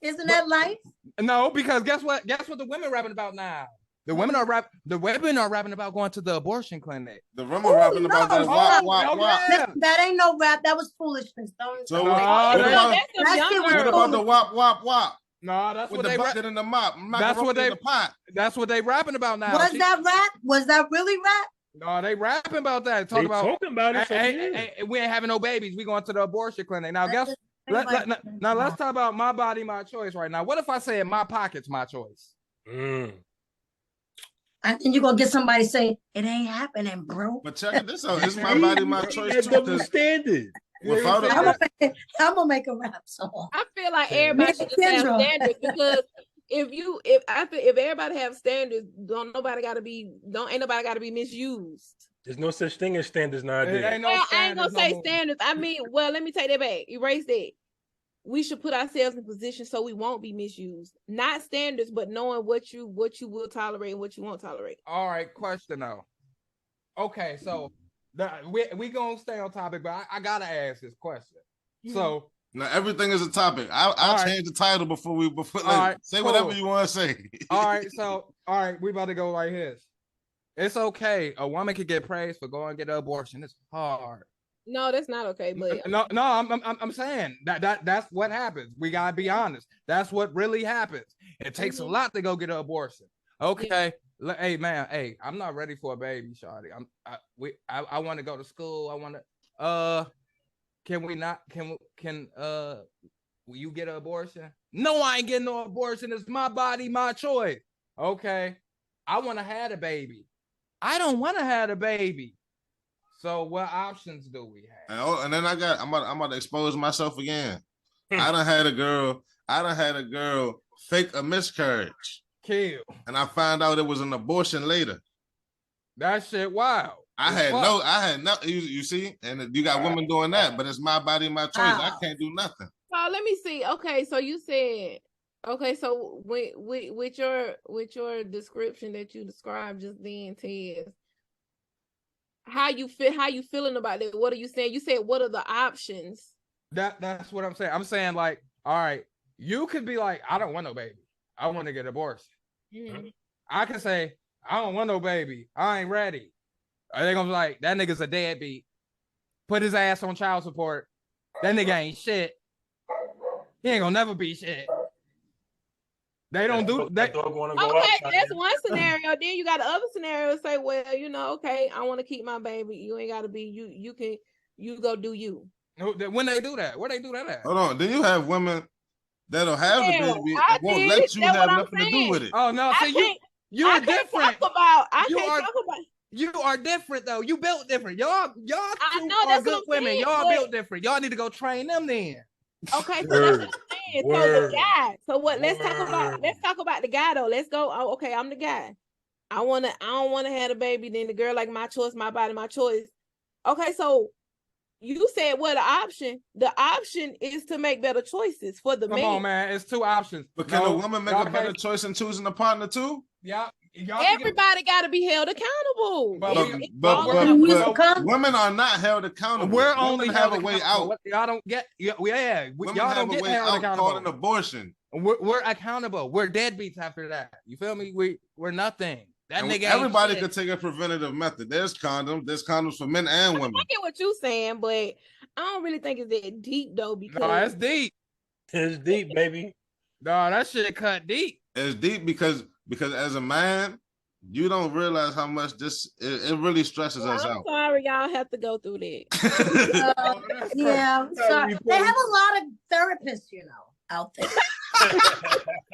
Isn't that life? No, because guess what? Guess what the women rapping about now? The women are rapping about going to the abortion clinic. The women rapping about that wop. That ain't no rap. That was foolishness. So what about the wop? No, that's with what the they bucket in the mop. That's what they rapping about now. Was that rap? Was that really rap? No, they rapping about that. Talking about it. Hey, we ain't having no babies. We going to the abortion clinic. Now, let's talk about my body, my choice right now. What if I say my pocket's my choice? And then you're going to get somebody say, it ain't happening, bro. But check this out. It's my body, my choice too. Double standard. I'm gonna make a rap song. I feel like everybody should just have standards because if everybody have standards, ain't nobody gotta be misused. There's no such thing as standards nowadays. I ain't gonna say standards. I mean, well, let me take that back. Erase that. We should put ourselves in position so we won't be misused. Not standards, but knowing what you will tolerate and what you won't tolerate. All right, question though. Okay, so we gonna stay on topic, but I gotta ask this question. So now everything is a topic. I'll change the title before say whatever you want to say. All right, we about to go like this. It's okay. A woman can get praised for going and get an abortion. It's hard. No, that's not okay. But no, I'm saying that's what happens. We gotta be honest. That's what really happens. It takes a lot to go get an abortion. Okay. Yeah. Hey man, I'm not ready for a baby, shawty. I want to go to school. I want to. Will you get an abortion? No, I ain't getting no abortion. It's my body, my choice. Okay. I want to have a baby. I don't want to have a baby. So what options do we have? And then I'm about to expose myself again. I done had a girl fake a miscarriage. Kill. And I found out it was an abortion later. That shit wild. I had no, you see, and you got women doing that, but it's my body, my choice. I can't do nothing. So let me see. Okay, so you said, so with your description that you described just then, Tez, how you feeling about it? What are you saying? You said, what are the options? That's what I'm saying. I'm saying, like, all right, you could be like, I don't want no baby. I want to get abortion. Mm-hmm. I can say, I don't want no baby. I ain't ready. Are they gonna be like, that nigga's a deadbeat? Put his ass on child support. That nigga ain't shit. He ain't gonna never be shit. They don't do that. that. Dog want to go Okay, outside. that's one scenario. Then you got the other scenario. Say, well, okay, I want to keep my baby. You ain't got to be you go do you. When they do that, where they do that at? Hold on. Then you have women that'll have the baby I and won't did. let you That's have what I'm nothing to do saying. with it. Oh no, see you I are can't different. I You can't are- talk about. You are different though. You built different. Y'all I two know, are that's good what I'm women. saying, Y'all but- built different. Y'all need to go train them then. Okay, so Word. that's what I'm saying. So Word. the guy. So what? Let's talk Word. about the guy though. Let's go. Oh, okay, I'm the guy. I don't wanna have a baby. Then the girl like my choice, my body, my choice. Okay, so you said what the option? The option is to make better choices for the Come man. on, man. It's two options. But can No, a woman make y'all a better can't- choice in choosing a partner too? Y'all can get- Everybody got to be held accountable. But But, we- but, we're- Can you use but a condom? women are not held accountable. We're Women only have held a way accountable. out. Y'all don't get. Yeah, Women y'all have don't a get way held out accountable. called an abortion. We're accountable. We're deadbeats after that. You feel me? We're nothing. That And nigga ain't everybody shit. could take a preventative method. There's condoms. There's condoms for men and women. I get what you're saying, but I don't really think it's that deep though because No, that's deep. It's deep, baby. No, that shit cut deep. It's deep because as a man, you don't realize how much it really stresses us I'm out. sorry y'all have to go through that. Uh, That's yeah, I'm sorry. They have a lot of therapists, out there.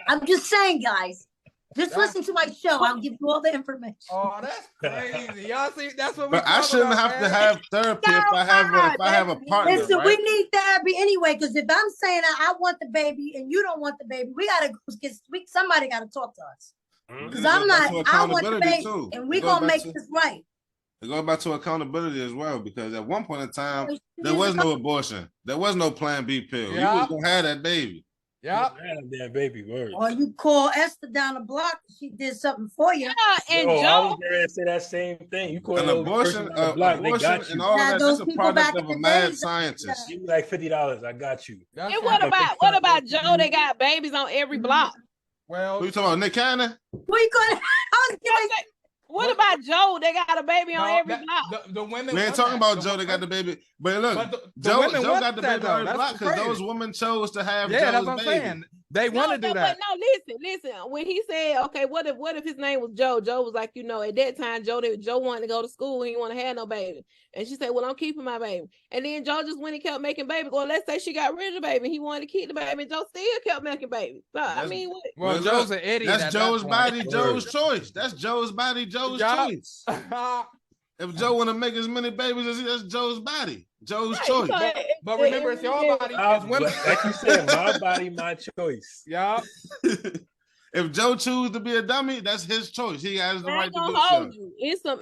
I'm just saying, guys. Just listen to my show. I'll give you all the information. Oh, that's crazy. Y'all see, that's what we. But I shouldn't have to have therapy if I have a partner. Listen, right? we need therapy anyway. Because if I'm saying I want the baby and you don't want the baby, we gotta get. Somebody gotta talk to us. Because I'm not. I want the baby, and we're gonna make this right. It goes back to accountability as well, because at one point in time, It there is was no abortion. There was no Plan B pill. Yeah. You was gonna have that baby. Yep. Damn baby word. Or you call Esther down the block, she did something for you. Yeah, and Yo, I Joe, was going to say that same thing. You call An the abortion, person on the block, they abortion, got you. and all Now, of that. those That's a people product back of a in the mad days, scientist. Give me like $50. I got you. That's and right. what about Joe? They got babies on every block. Well, Who you talking about, Nick Cannon? Where you going? I was getting What about Joe? They got a baby on no, every that- block. the women. We ain't want talking that. about Joe that got the baby. But look, But the Joe women got want the that, baby though. on the That's block because crazy. those women chose to have Yeah, that's Joe's what I'm baby. saying. They want to do that. But no, listen. When he said, okay, what if his name was Joe? Joe was like, at that time, Joe wanted to go to school. He didn't want to have no baby. And she said, well, I'm keeping my baby. And then Joe just went and kept making babies. Well, let's say she got rid of the baby. He wanted to keep the baby. And Joe still kept making babies. So, I mean, what? Well, Well, Joe's look, an idiot. That's at Joe's that body, point. Joe's choice. That's Joe's body, Joe's Yup. choice. If Joe want to make as many babies as that's Joe's body, Joe's Right, choice. so But remember, it's your body. It's women. Like you said, my body, my choice. Yeah. If Joe choose to be a dummy, that's his choice. He has the I right ain't to gonna do so. hold you. It's some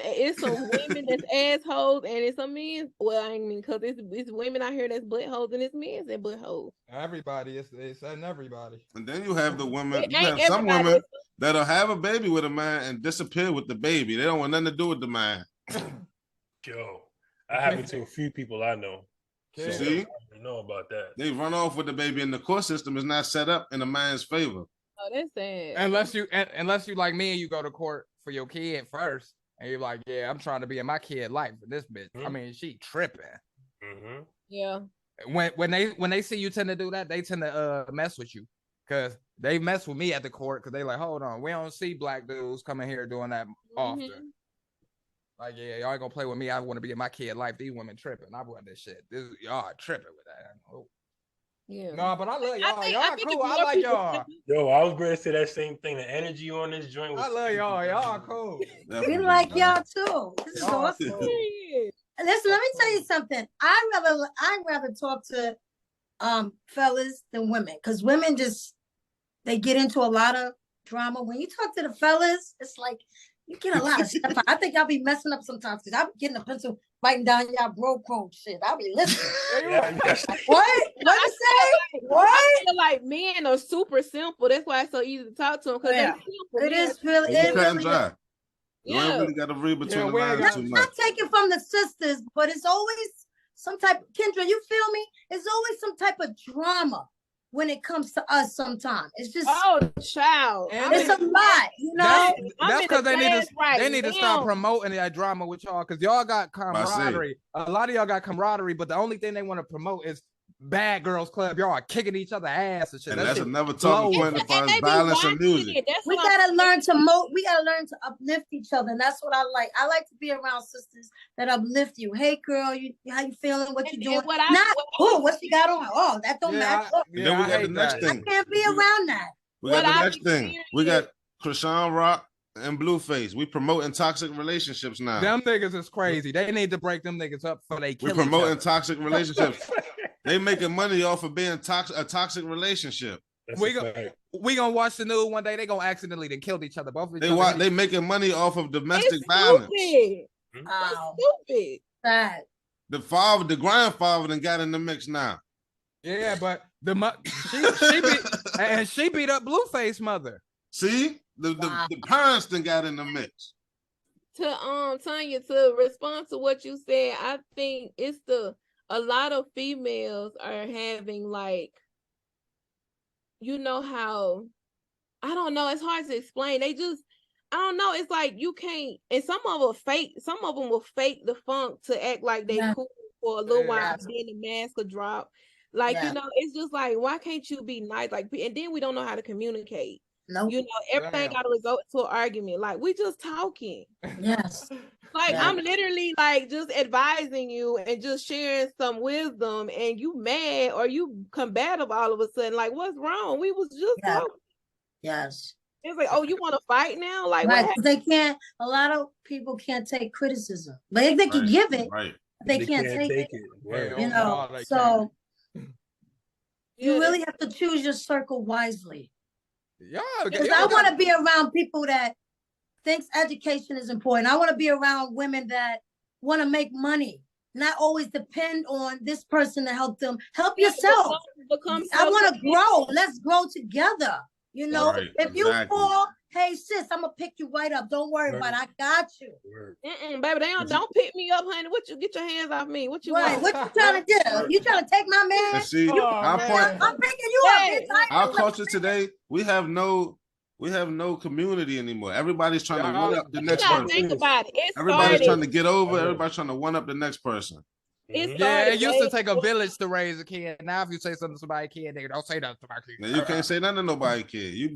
women that's assholes and it's some men. Well, I mean, because it's women out here that's buttholes and it's men that buttholes. Everybody, it's everybody. And then you have the women. It You ain't have some everybody. women that'll have a baby with a man and disappear with the baby. They don't want nothing to do with the man. Yo, that happened to a few people I know. So See? I don't know about that. They run off with the baby, and the court system is not set up in the man's favor. Oh, that's sad. Unless you like me and you go to court for your kid first, and you're like, yeah, I'm trying to be in my kid life for this bitch. I mean, she tripping. Mm-hmm. Yeah. When they see you tend to do that, they tend to mess with you, because they mess with me at the court because they like, hold on, we don't see black dudes coming here doing that often. Mhm. Like, yeah, y'all ain't gonna play with me. I want to be in my kid life. These women tripping. I want this shit. Y'all are tripping with that. Oh. Yeah. No, but I love y'all. I Y'all think cool. it's I more like people y'all. tripping. Yo, I was going to say that same thing. The energy on this joint was I love y'all. Y'all cool. We like y'all too. This is Y'all awesome. cool. Yeah. Listen, let me tell you something. I'd rather talk to fellas than women, because women they get into a lot of drama. When you talk to the fellas, it's like you get a lot of stuff. I think I'll be messing up sometimes because I'll be getting a pencil writing down y'all bro code shit. I'll be listening. What? What you say? What? I feel like men are super simple. That's why it's so easy to talk to them, because Yeah. they're simple. It Men is really, You it cut and really dry. is. You ain't Yeah. really got to read between Yeah, the we ain't lines got- too Not much. taken from the sisters, but it's always some type. Kendra, you feel me? It's always some type of drama when it comes to us. Sometimes it's just Oh, child. And it's a lot, That's I'm in because the they need class to right they need to now. stop promoting that drama with y'all, because y'all got I see. camaraderie. A lot of y'all got camaraderie, but the only thing they want to promote is bad girls club. Y'all are kicking each other ass and shit. And That that's shit another talking blows. point as far as violence and music. We gotta learn to uplift each other, and that's what I like. I like to be around sisters that uplift you. Hey, girl, how you feeling? What you doing? What she got on? Oh, that don't match. And then we got the next thing. I can't be around that. We got the next thing. We got Krishan Rock and Blueface. We promoting toxic relationships now. Them niggas is crazy. They need to break them niggas up for they kill We promoting toxic relationships. They making money off of being a toxic relationship. We gonna watch the news one day. They gonna accidentally then killed each other. Both of they making money off of domestic violence. Wow. Stupid. Sad. The grandfather then got in the mix now. Yeah, but she beat up Blueface mother. See, the parents then got in the mix. To Tanya, to respond to what you said, I think it's a lot of females are having like, you know how, I don't know, it's hard to explain. They just, I don't know, it's like you can't, and some of them will fake the funk to act like they cool for a little while, then the mask will drop. Like, you know, it's just like, why can't you be nice? Like, and then we don't know how to communicate. Nope. You know, everything got to result to an argument. Like, we just talking. Yes. Like, I'm literally like just advising you and just sharing some wisdom, and you mad or you combative all of a sudden. Like, what's wrong? We was just talking. Yes. It's like, oh, you want to fight now? Like, right? They can't. A lot of people can't take criticism, but if they can give it, they can't take it. You know, so you really have to choose your circle wisely. Yeah, because I want to be around people that thinks education is important. I want to be around women that want to make money, not always depend on this person to help them. Help yourself. I want to grow. Let's grow together. You know, if you fall, hey sis, I'm gonna pick you right up. Don't worry about it. I got you. Baby, don't pick me up, honey. What you get your hands off me? What you want? What you trying to do? You trying to take my man? See, I'm picking you up. Our culture today, we have no community anymore. Everybody's trying to one up the next person. Think about it. Everybody's trying to get over. Everybody's trying to one up the next person. It used to take a village to raise a kid. Now, if you say something to somebody's kid, nigga, don't say nothing to my kid. Now, you can't say nothing to nobody's kid. It'd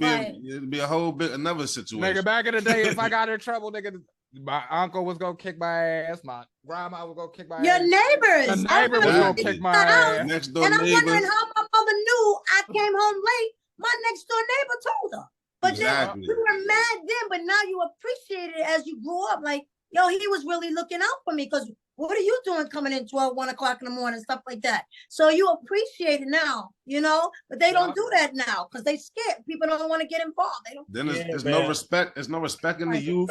be a whole bit another situation. Nigga, back in the day, if I got in trouble, nigga, my uncle was gonna kick my ass. My grandma was gonna kick my ass. Your neighbors. The neighbor was gonna kick my ass. Next door and I'm neighbor. wondering how my mother knew I came home late. My next door neighbor told her. But then you were mad then, but now you appreciate it as you grew up. Like, yo, he was really looking out for me because what are you doing coming in 12, 1 o'clock in the morning, stuff like that. So you appreciate it now, you know, but they don't do that now because they scared. People don't want to get involved. They don't. Then there's no respect. There's no respect in the youth.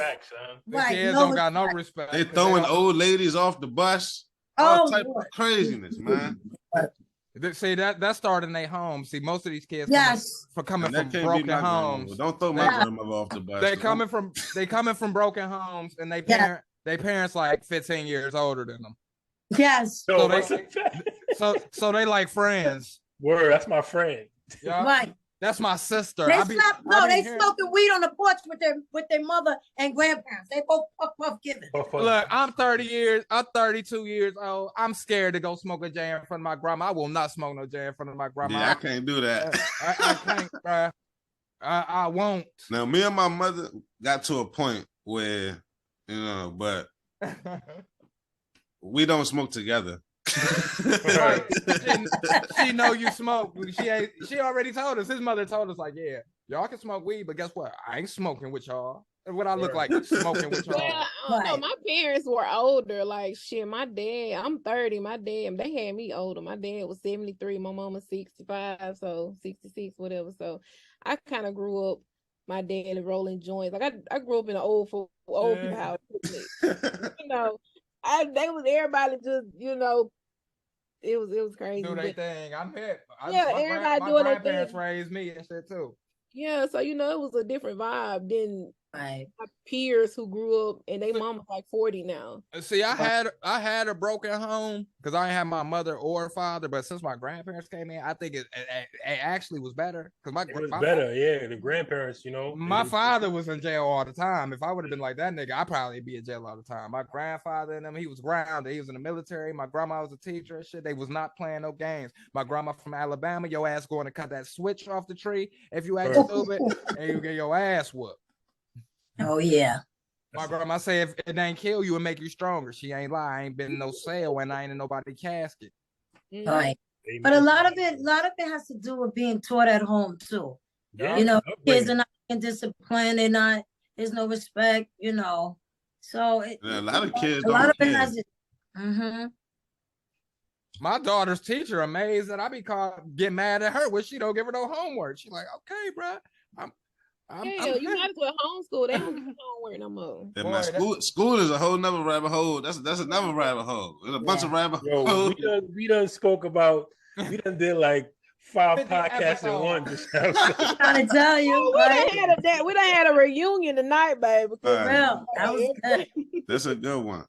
The kids don't got no respect. They throwing old ladies off the bus. All type of craziness, man. See, that started in their home. See, most of these kids coming from broken homes. Don't throw my grandmother off the bus. They coming from broken homes, and they parents like 15 years older than them. Yes. So they like friends. Word, that's my friend. Yeah. Right. That's my sister. They smoking weed on the porch with their mother and grandparents. They both puff giving. Look, I'm 32 years old. I'm scared to go smoke a J in front of my grandma. I will not smoke no J in front of my grandma. Yeah, I can't do that. I can't, bruh. I won't. Now, me and my mother got to a point where, you know, but we don't smoke together. Right. She know you smoke. She already told us. His mother told us, like, yeah, y'all can smoke weed, but guess what? I ain't smoking with y'all. What I look like smoking with y'all. Yeah, I don't know. My parents were older. Like, shit, my dad, I'm 30. My dad, they had me older. My dad was 73. My mama 65, so 66, whatever. So I kind of grew up, my dad rolling joints. Like, I grew up in an old people house. You know, everybody just, you know, it was crazy. Do their thing. I'm hip. Everybody doing their thing. My grandparents raised me and shit too. Yeah, so you know, it was a different vibe than Right. My peers who grew up and they mama's like 40 now. See, I had a broken home because I didn't have my mother or father, but since my grandparents came in, I think it actually was better because it was better. Yeah, the grandparents, you know. My father was in jail all the time. If I would have been like that nigga, I'd probably be in jail all the time. My grandfather and them, he was grounded. He was in the military. My grandma was a teacher and shit. They was not playing no games. My grandma from Alabama, your ass going to cut that switch off the tree if you act stupid, and you get your ass whooped. Oh yeah. My grandma say if it ain't kill you, it make you stronger. She ain't lie. I ain't been in no cell and I ain't in nobody casket. Right. But a lot of it has to do with being taught at home too. Yeah, you know, kids are not in discipline. There's no respect, you know. So a lot of kids a lot of don't it care. has it. My daughter's teacher amazed that I get mad at her when she don't give her no homework. She's like, okay, bro. You might as well homeschool. They don't get homework no more. Yeah, man, school is a whole nother rabbit hole. That's another rabbit hole. There's a bunch of rabbit holes. We done spoke about. We done did like 5 podcasts in one. Just I'm trying to tell you. We done had a reunion tonight, baby. That was good. That's a good one.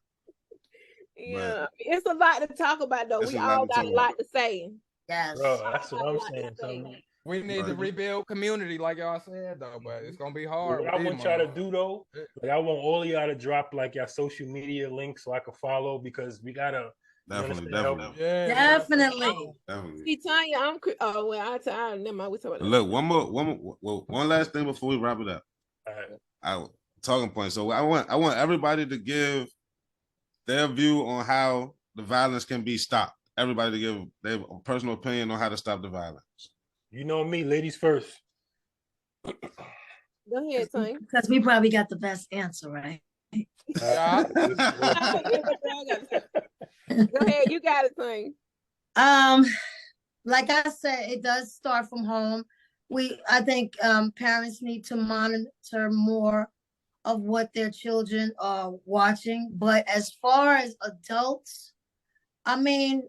Yeah, but it's a lot to talk about though. We all got a lot to say. Yes, bro, that's what I'm saying. We need to rebuild community, like y'all said, though, but it's gonna be hard. What I want y'all to do though, like I want all of y'all to drop like your social media links so I can follow because we gotta definitely. See, Tanya, never mind. We talk about look, one last thing before we wrap it up. All right. Talking point. So I want everybody to give their view on how the violence can be stopped. Everybody to give their personal opinion on how to stop the violence. You know me, ladies first. Go ahead, Tanya. Because we probably got the best answer, right? Go ahead, you got it, Tanya. Like I said, it does start from home. I think parents need to monitor more of what their children are watching. But as far as adults, I mean,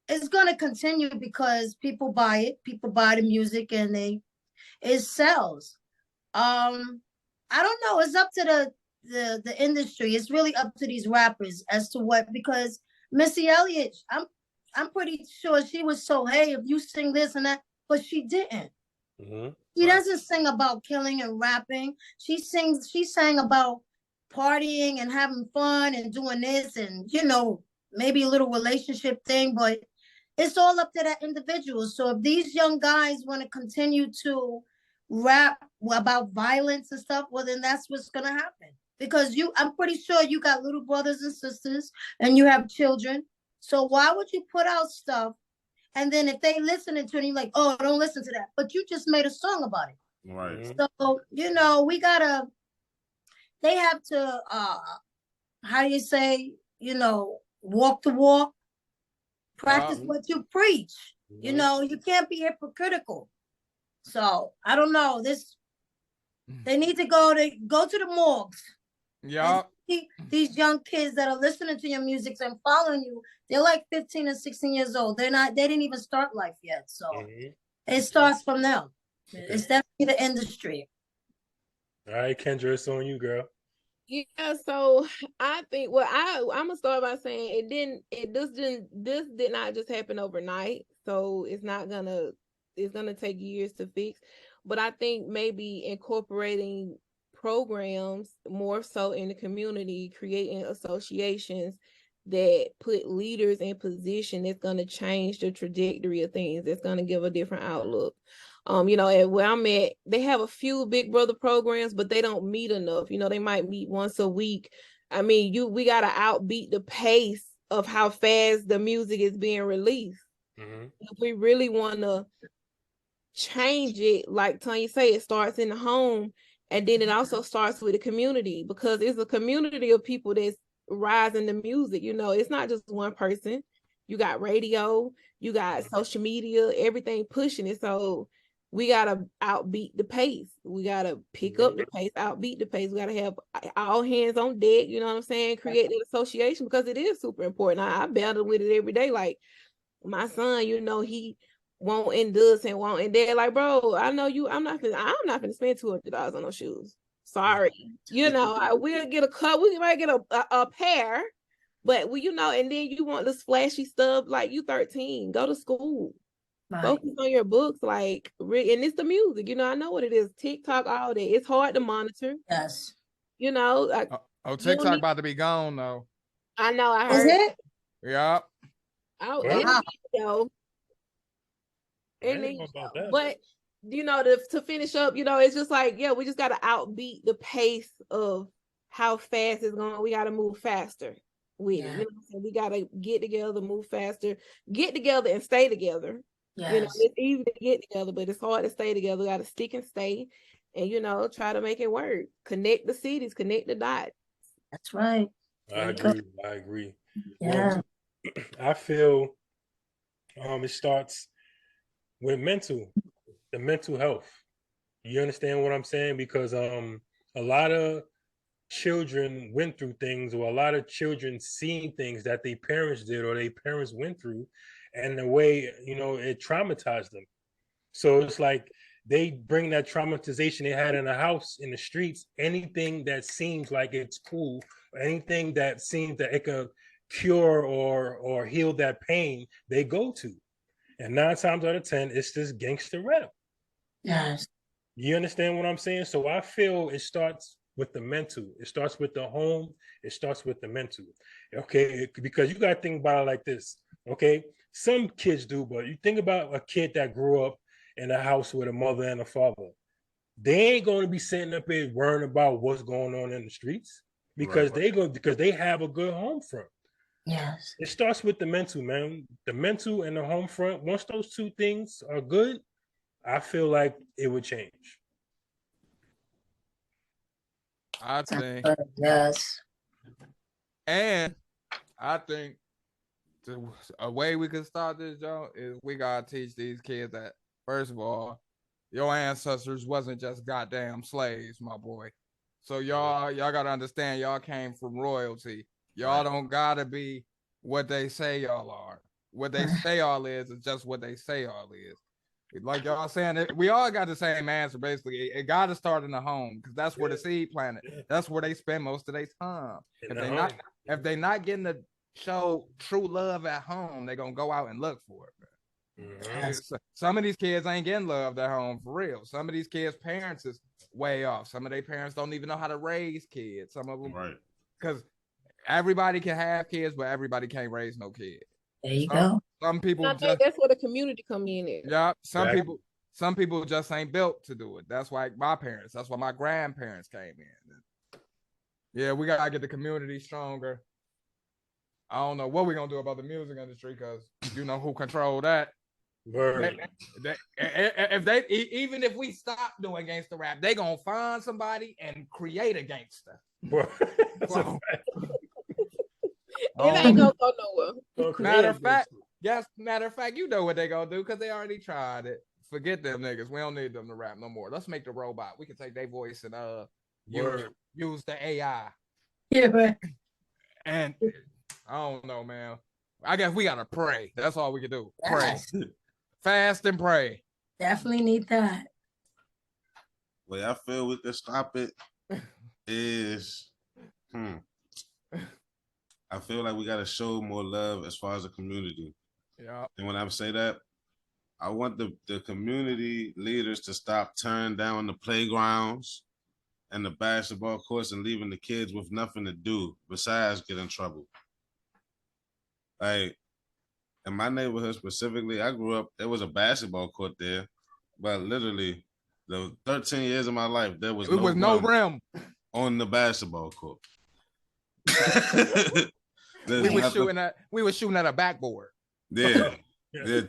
it's going to continue because people buy it. People buy the music and it sells. I don't know. It's up to the industry. It's really up to these rappers as to what, because Missy Elliott, I'm pretty sure she was so, hey, if you sing this and that, but she didn't. She doesn't sing about killing and rapping. She sang about partying and having fun and doing this and, you know, maybe a little relationship thing, but it's all up to that individual. So if these young guys want to continue to rap about violence and stuff, well, then that's what's going to happen. Because I'm pretty sure you got little brothers and sisters and you have children. So why would you put out stuff? And then if they listening to it, you're like, oh, don't listen to that. But you just made a song about it. Right. So, you know, they have to, how do you say, you know, walk the walk, practice what you preach. You know, you can't be hypocritical. So I don't know. They need to go to the morgues. Yeah. These young kids that are listening to your music and following you, they're like 15 and 16 years old. They didn't even start life yet. So it starts from them. Okay. It's definitely the industry. All right, Kendra, it's on you, girl. Yeah, so I think I'm gonna start by saying this did not just happen overnight. So it's gonna take years to fix. But I think maybe incorporating programs more so in the community, creating associations that put leaders in position that's going to change the trajectory of things. That's going to give a different outlook. You know, at where I'm at, they have a few Big Brother programs, but they don't meet enough. You know, they might meet once a week. I mean, we got to outbeat the pace of how fast the music is being released. If we really want to change it, like Tanya say, it starts in the home. And then it also starts with the community, because it's a community of people that's rising the music. You know, it's not just one person. You got radio, you got social media, everything pushing it. So we got to outbeat the pace. We got to pick up the pace, outbeat the pace. We got to have all hands on deck, you know what I'm saying? Create that association, because it is super important. I battle with it every day. Like my son, you know, he won't and does and won't, and they're like, bro, I know you. I'm not gonna spend $200 on those shoes. Sorry, we'll get a cut. We might get a pair, but and then you want this flashy stuff. Like, you 13, go to school, focus on your books. Like, and it's the music. I know what it is. TikTok, all that. It's hard to monitor. Yes. TikTok about to be gone though. I know. I heard. Is it? Yep. Oh, Wow. But to finish up, it's just like, we just got to outbeat the pace of how fast it's going. We got to move faster with it. We got to get together, move faster, get together and stay together. Yes. It's easy to get together, but it's hard to stay together. We got to stick and stay and, try to make it work. Connect the cities, connect the dots. That's right. I agree. Yeah. Well, I feel it starts with the mental health. You understand what I'm saying? Because a lot of children went through things, or a lot of children seen things that their parents did or their parents went through, and the way, it traumatized them. So it's like they bring that traumatization they had in the house, in the streets, anything that seems like it's cool, anything that seems that it can cure or heal that pain, they go to. And 9 times out of 10, it's this gangster rap. Yes. You understand what I'm saying? So I feel it starts with the mental. It starts with the home. It starts with the mental. Okay, because you got to think about it like this. Okay, some kids do, but you think about a kid that grew up in a house with a mother and a father. They ain't going to be sitting up here worrying about what's going on in the streets because they have a good home front. Yes. It starts with the mental, man. The mental and the home front. Once those two things are good, I feel like it would change. I think. Yes. And I think a way we could start this, Joe, is we gotta teach these kids that, first of all, your ancestors wasn't just goddamn slaves, my boy. So y'all gotta understand, y'all came from royalty. Y'all don't gotta be what they say y'all are. What they say y'all is just what they say y'all is. Like y'all saying, we all got the same answer. Basically, it got to start in the home because that's where the seed planted. That's where they spend most of their time. If they not getting to show true love at home, they're gonna go out and look for it. Mm-hmm. Some of these kids ain't getting loved at home for real. Some of these kids' parents is way off. Some of their parents don't even know how to raise kids. Some of them, because everybody can have kids, but everybody can't raise no kids. There you go. Some people I think that's where the community come in. Yeah, some people just ain't built to do it. That's why that's why my grandparents came in. Yeah, we gotta get the community stronger. I don't know what we're gonna do about the music industry because you know who control that. Even if we stop doing gangster rap, they gonna find somebody and create a gangster. It ain't gonna go nowhere. Matter of fact, you know what they gonna do because they already tried it. Forget them niggas. We don't need them to rap no more. Let's make the robot. We can take their voice and use the AI. Yeah, right. And I don't know, man. I guess we gotta pray. That's all we can do. Pray. Fast and pray. Definitely need that. Way I feel we can stop it is I feel like we gotta show more love as far as the community. Yeah. And when I say that, I want the community leaders to stop tearing down the playgrounds and the basketball courts and leaving the kids with nothing to do besides get in trouble. Like in my neighborhood specifically, I grew up, there was a basketball court there, but literally the 13 years of my life, there was no rim on the basketball court. we were shooting at a backboard. Yeah. We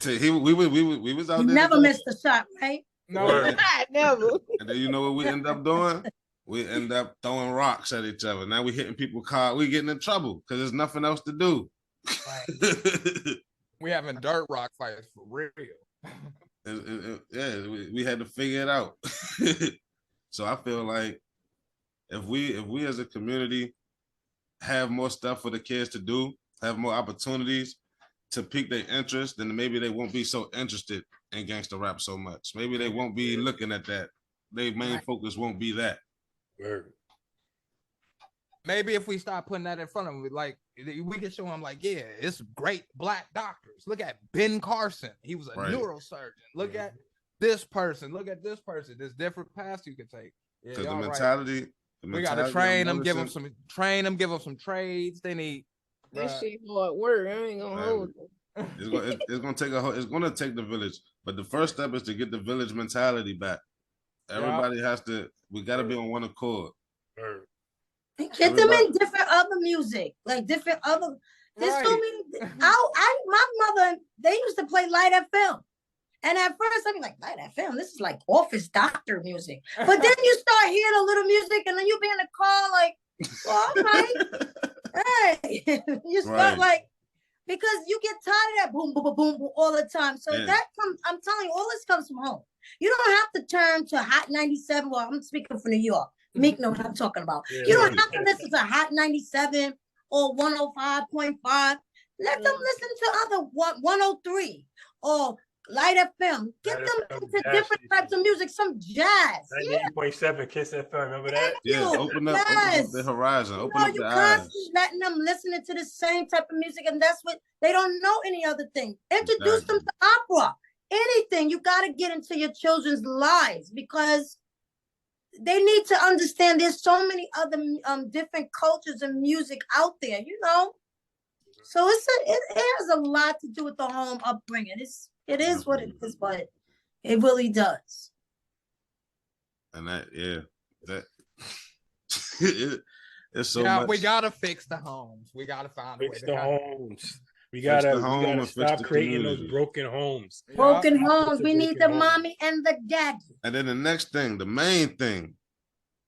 was out there. Never missed a shot, right? No, never. And then you know what we end up doing? We end up throwing rocks at each other. Now we hitting people's car. We getting in trouble because there's nothing else to do. Right. We having dirt rock fights for real. We had to figure it out. So I feel like if we as a community have more stuff for the kids to do, have more opportunities to pique their interest, then maybe they won't be so interested in gangster rap so much. Maybe they won't be looking at that. Their main focus won't be that. Word. Maybe if we start putting that in front of them, like we can show them, like, yeah, it's great black doctors. Look at Ben Carson. He was a neurosurgeon. Look at this person. Look at this person. There's different paths you can take. Yeah, Because y'all the mentality, right. We gotta train them, give them some trades. They need this shit hard work. I ain't gonna hold it. It's gonna take the village, but the first step is to get the village mentality back. Everybody has to. We gotta be on one accord. Get them in different other music, like different other. There's so many. My mother, they used to play Light FM, and at first I'd be like, Light FM, this is like office doctor music. But then you start hearing a little music, and then you be in the car like, well, all right, hey, you start like, because you get tired of that boom, boom, boom, boom, boom all the time. So that comes. I'm telling you, all this comes from home. You don't have to turn to Hot 97. Well, I'm speaking for New York. Meek know what I'm talking about. Yeah. You don't have to listen to Hot 97 or 105.5. Let them listen to other 103 or Light FM. Get them into different types of music, some jazz. 98.7 Kiss FM, remember that? Open up the horizon. Open up the eyes. Letting them listening to the same type of music, and that's what they don't know any other thing. Introduce them to opera. Anything. You got to get into your children's lives because they need to understand there's so many other different cultures and music out there, you know. So it has a lot to do with the home upbringing. It is what it is, but it really does. And it's so much. We gotta fix the homes. We gotta find a way to homes. We gotta stop creating those broken homes. Broken homes. We need the mommy and the daddy. And then the next thing, the main thing,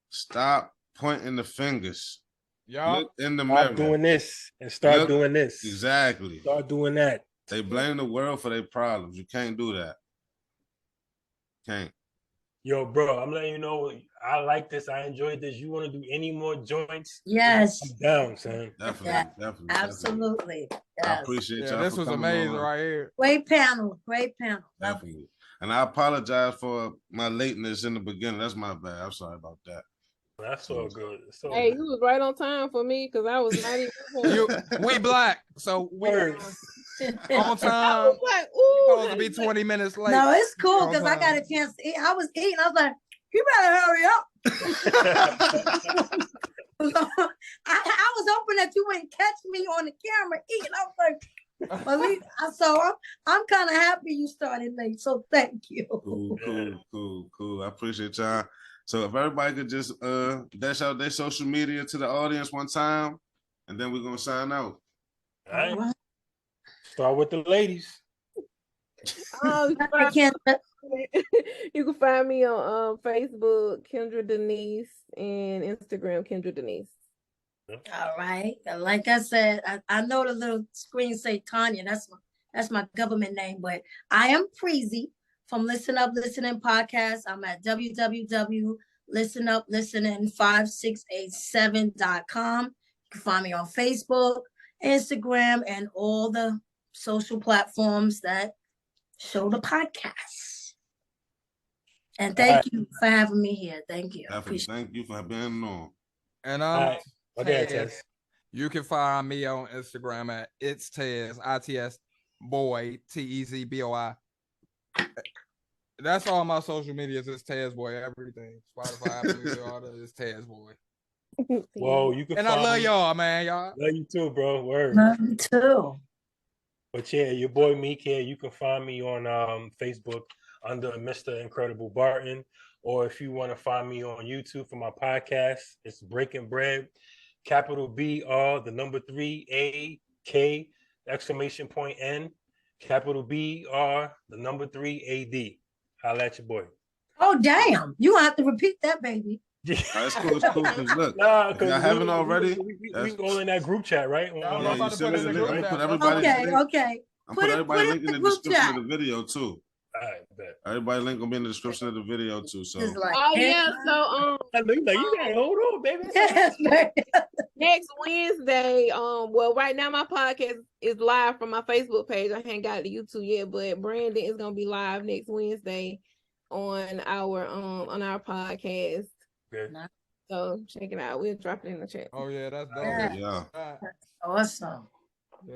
stop pointing the fingers. Look in the mirror. Stop doing this and start doing this. Exactly. Start doing that. They blame the world for their problems. You can't do that. Can't. Yo, bro, I'm letting you know, I like this. I enjoyed this. You want to do any more joints? Yes. I'm down, son. Definitely. Absolutely. Yes. I appreciate y'all. This was amazing right here. Great panel. Definitely. And I apologize for my lateness in the beginning. That's my bad. I'm sorry about that. That's all good. Hey, you was right on time for me because I was not even. We black, so we on time. I was like, ooh, supposed to be 20 minutes late. No, it's cool because I got a chance to eat. I was eating. I was like, you better hurry up. I was hoping that you wouldn't catch me on the camera eating. I was like, so I'm kind of happy you started late. So thank you. Cool. I appreciate y'all. So if everybody could just dash out their social media to the audience one time, and then we're gonna sign out. All right. Start with the ladies. You can find me on Facebook, Kendra Denise, and Instagram, Kendra Denise. All right. Like I said, I know the little screen say Tanya. That's my government name, but I am Preezy from Listen Up Listening Podcast. I'm at www.listenuplistening5687.com. You can find me on Facebook, Instagram, and all the social platforms that show the podcast. And thank you for having me here. Thank you. Thank you for being on. And you can find me on Instagram at It's Tez, ITS Boy, TEZBOI. That's all my social medias. It's Tez Boy, everything. Spotify, Apple Music, all that is Tez Boy. Well, you can. And I love y'all, man. Y'all. Love you too, bro. Word. Love you too. But yeah, your boy Meek here. You can find me on Facebook under Mr. Incredible Barton, or if you want to find me on YouTube for my podcast, it's Breaking Bread. Capital BR, the number 3 AK exclamation point N. Capital BR, the number 3 AD. Holla at your boy. Oh damn! You have to repeat that, baby. That's cool. It's cool. Cause look, if y'all haven't already, we can go in that group chat, right? Okay. I'm put everybody link in the description of the video too. All right, bet. Everybody link will be in the description of the video too. So. Yeah. So you gotta hold on, baby. Next Wednesday, well, right now my podcast is live from my Facebook page. I haven't got to YouTube yet, but Brandon is gonna be live next Wednesday on our podcast. Good. So check it out. We'll drop it in the chat. Oh yeah, that's dope. Yeah. Yeah. Awesome.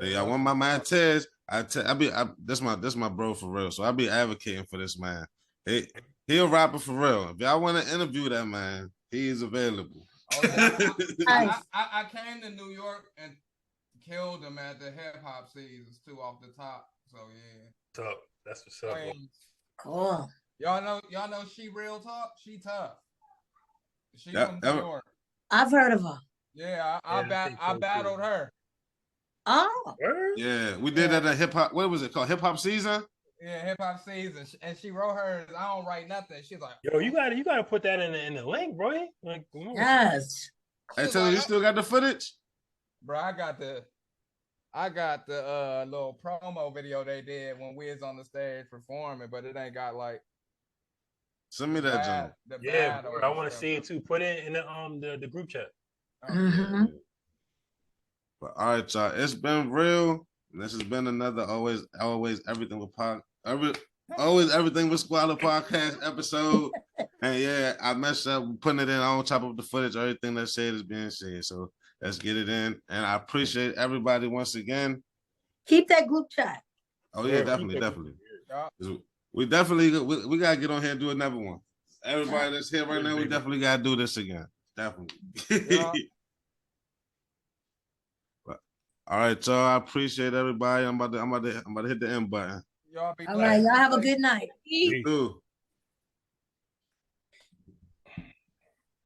Yeah, one of my man Tez, this my bro for real. So I be advocating for this man. He a rapper for real. If y'all want to interview that man, he is available. Oh, yeah. I came to New York and killed him at the HipHop seasons too off the top. So yeah. Tough. That's what's up. Cool. Y'all know she real talk. She tough. She Yeah, from New York. I've heard of her. Yeah, I battled her. Oh. Yeah, we did that at hip hop. What was it called? Hip hop season. Yeah, hip hop season, and she wrote hers. I don't write nothing. She's like, yo, you gotta put that in the link, bro. Like, come on. Yes. Hey, tell you still got the footage? Bro, I got the little promo video they did when we was on the stage performing, but it ain't got like. Send me that, John. Yeah, bro, I want to see it too. Put it in the group chat. Mm-hmm. But all right, y'all. It's been real. This has been another always everything with always everything with Squalor podcast episode. And yeah, I messed up putting it in on top of the footage. Everything that's said is being said. So let's get it in. And I appreciate everybody once again. Keep that group chat. Oh yeah, definitely. We definitely we gotta get on here and do another one. Everybody that's here right now, we definitely gotta do this again. Definitely. Yeah. All right, y'all. I appreciate everybody. I'm about to hit the end button. Y'all be All right, y'all have a good night. You too.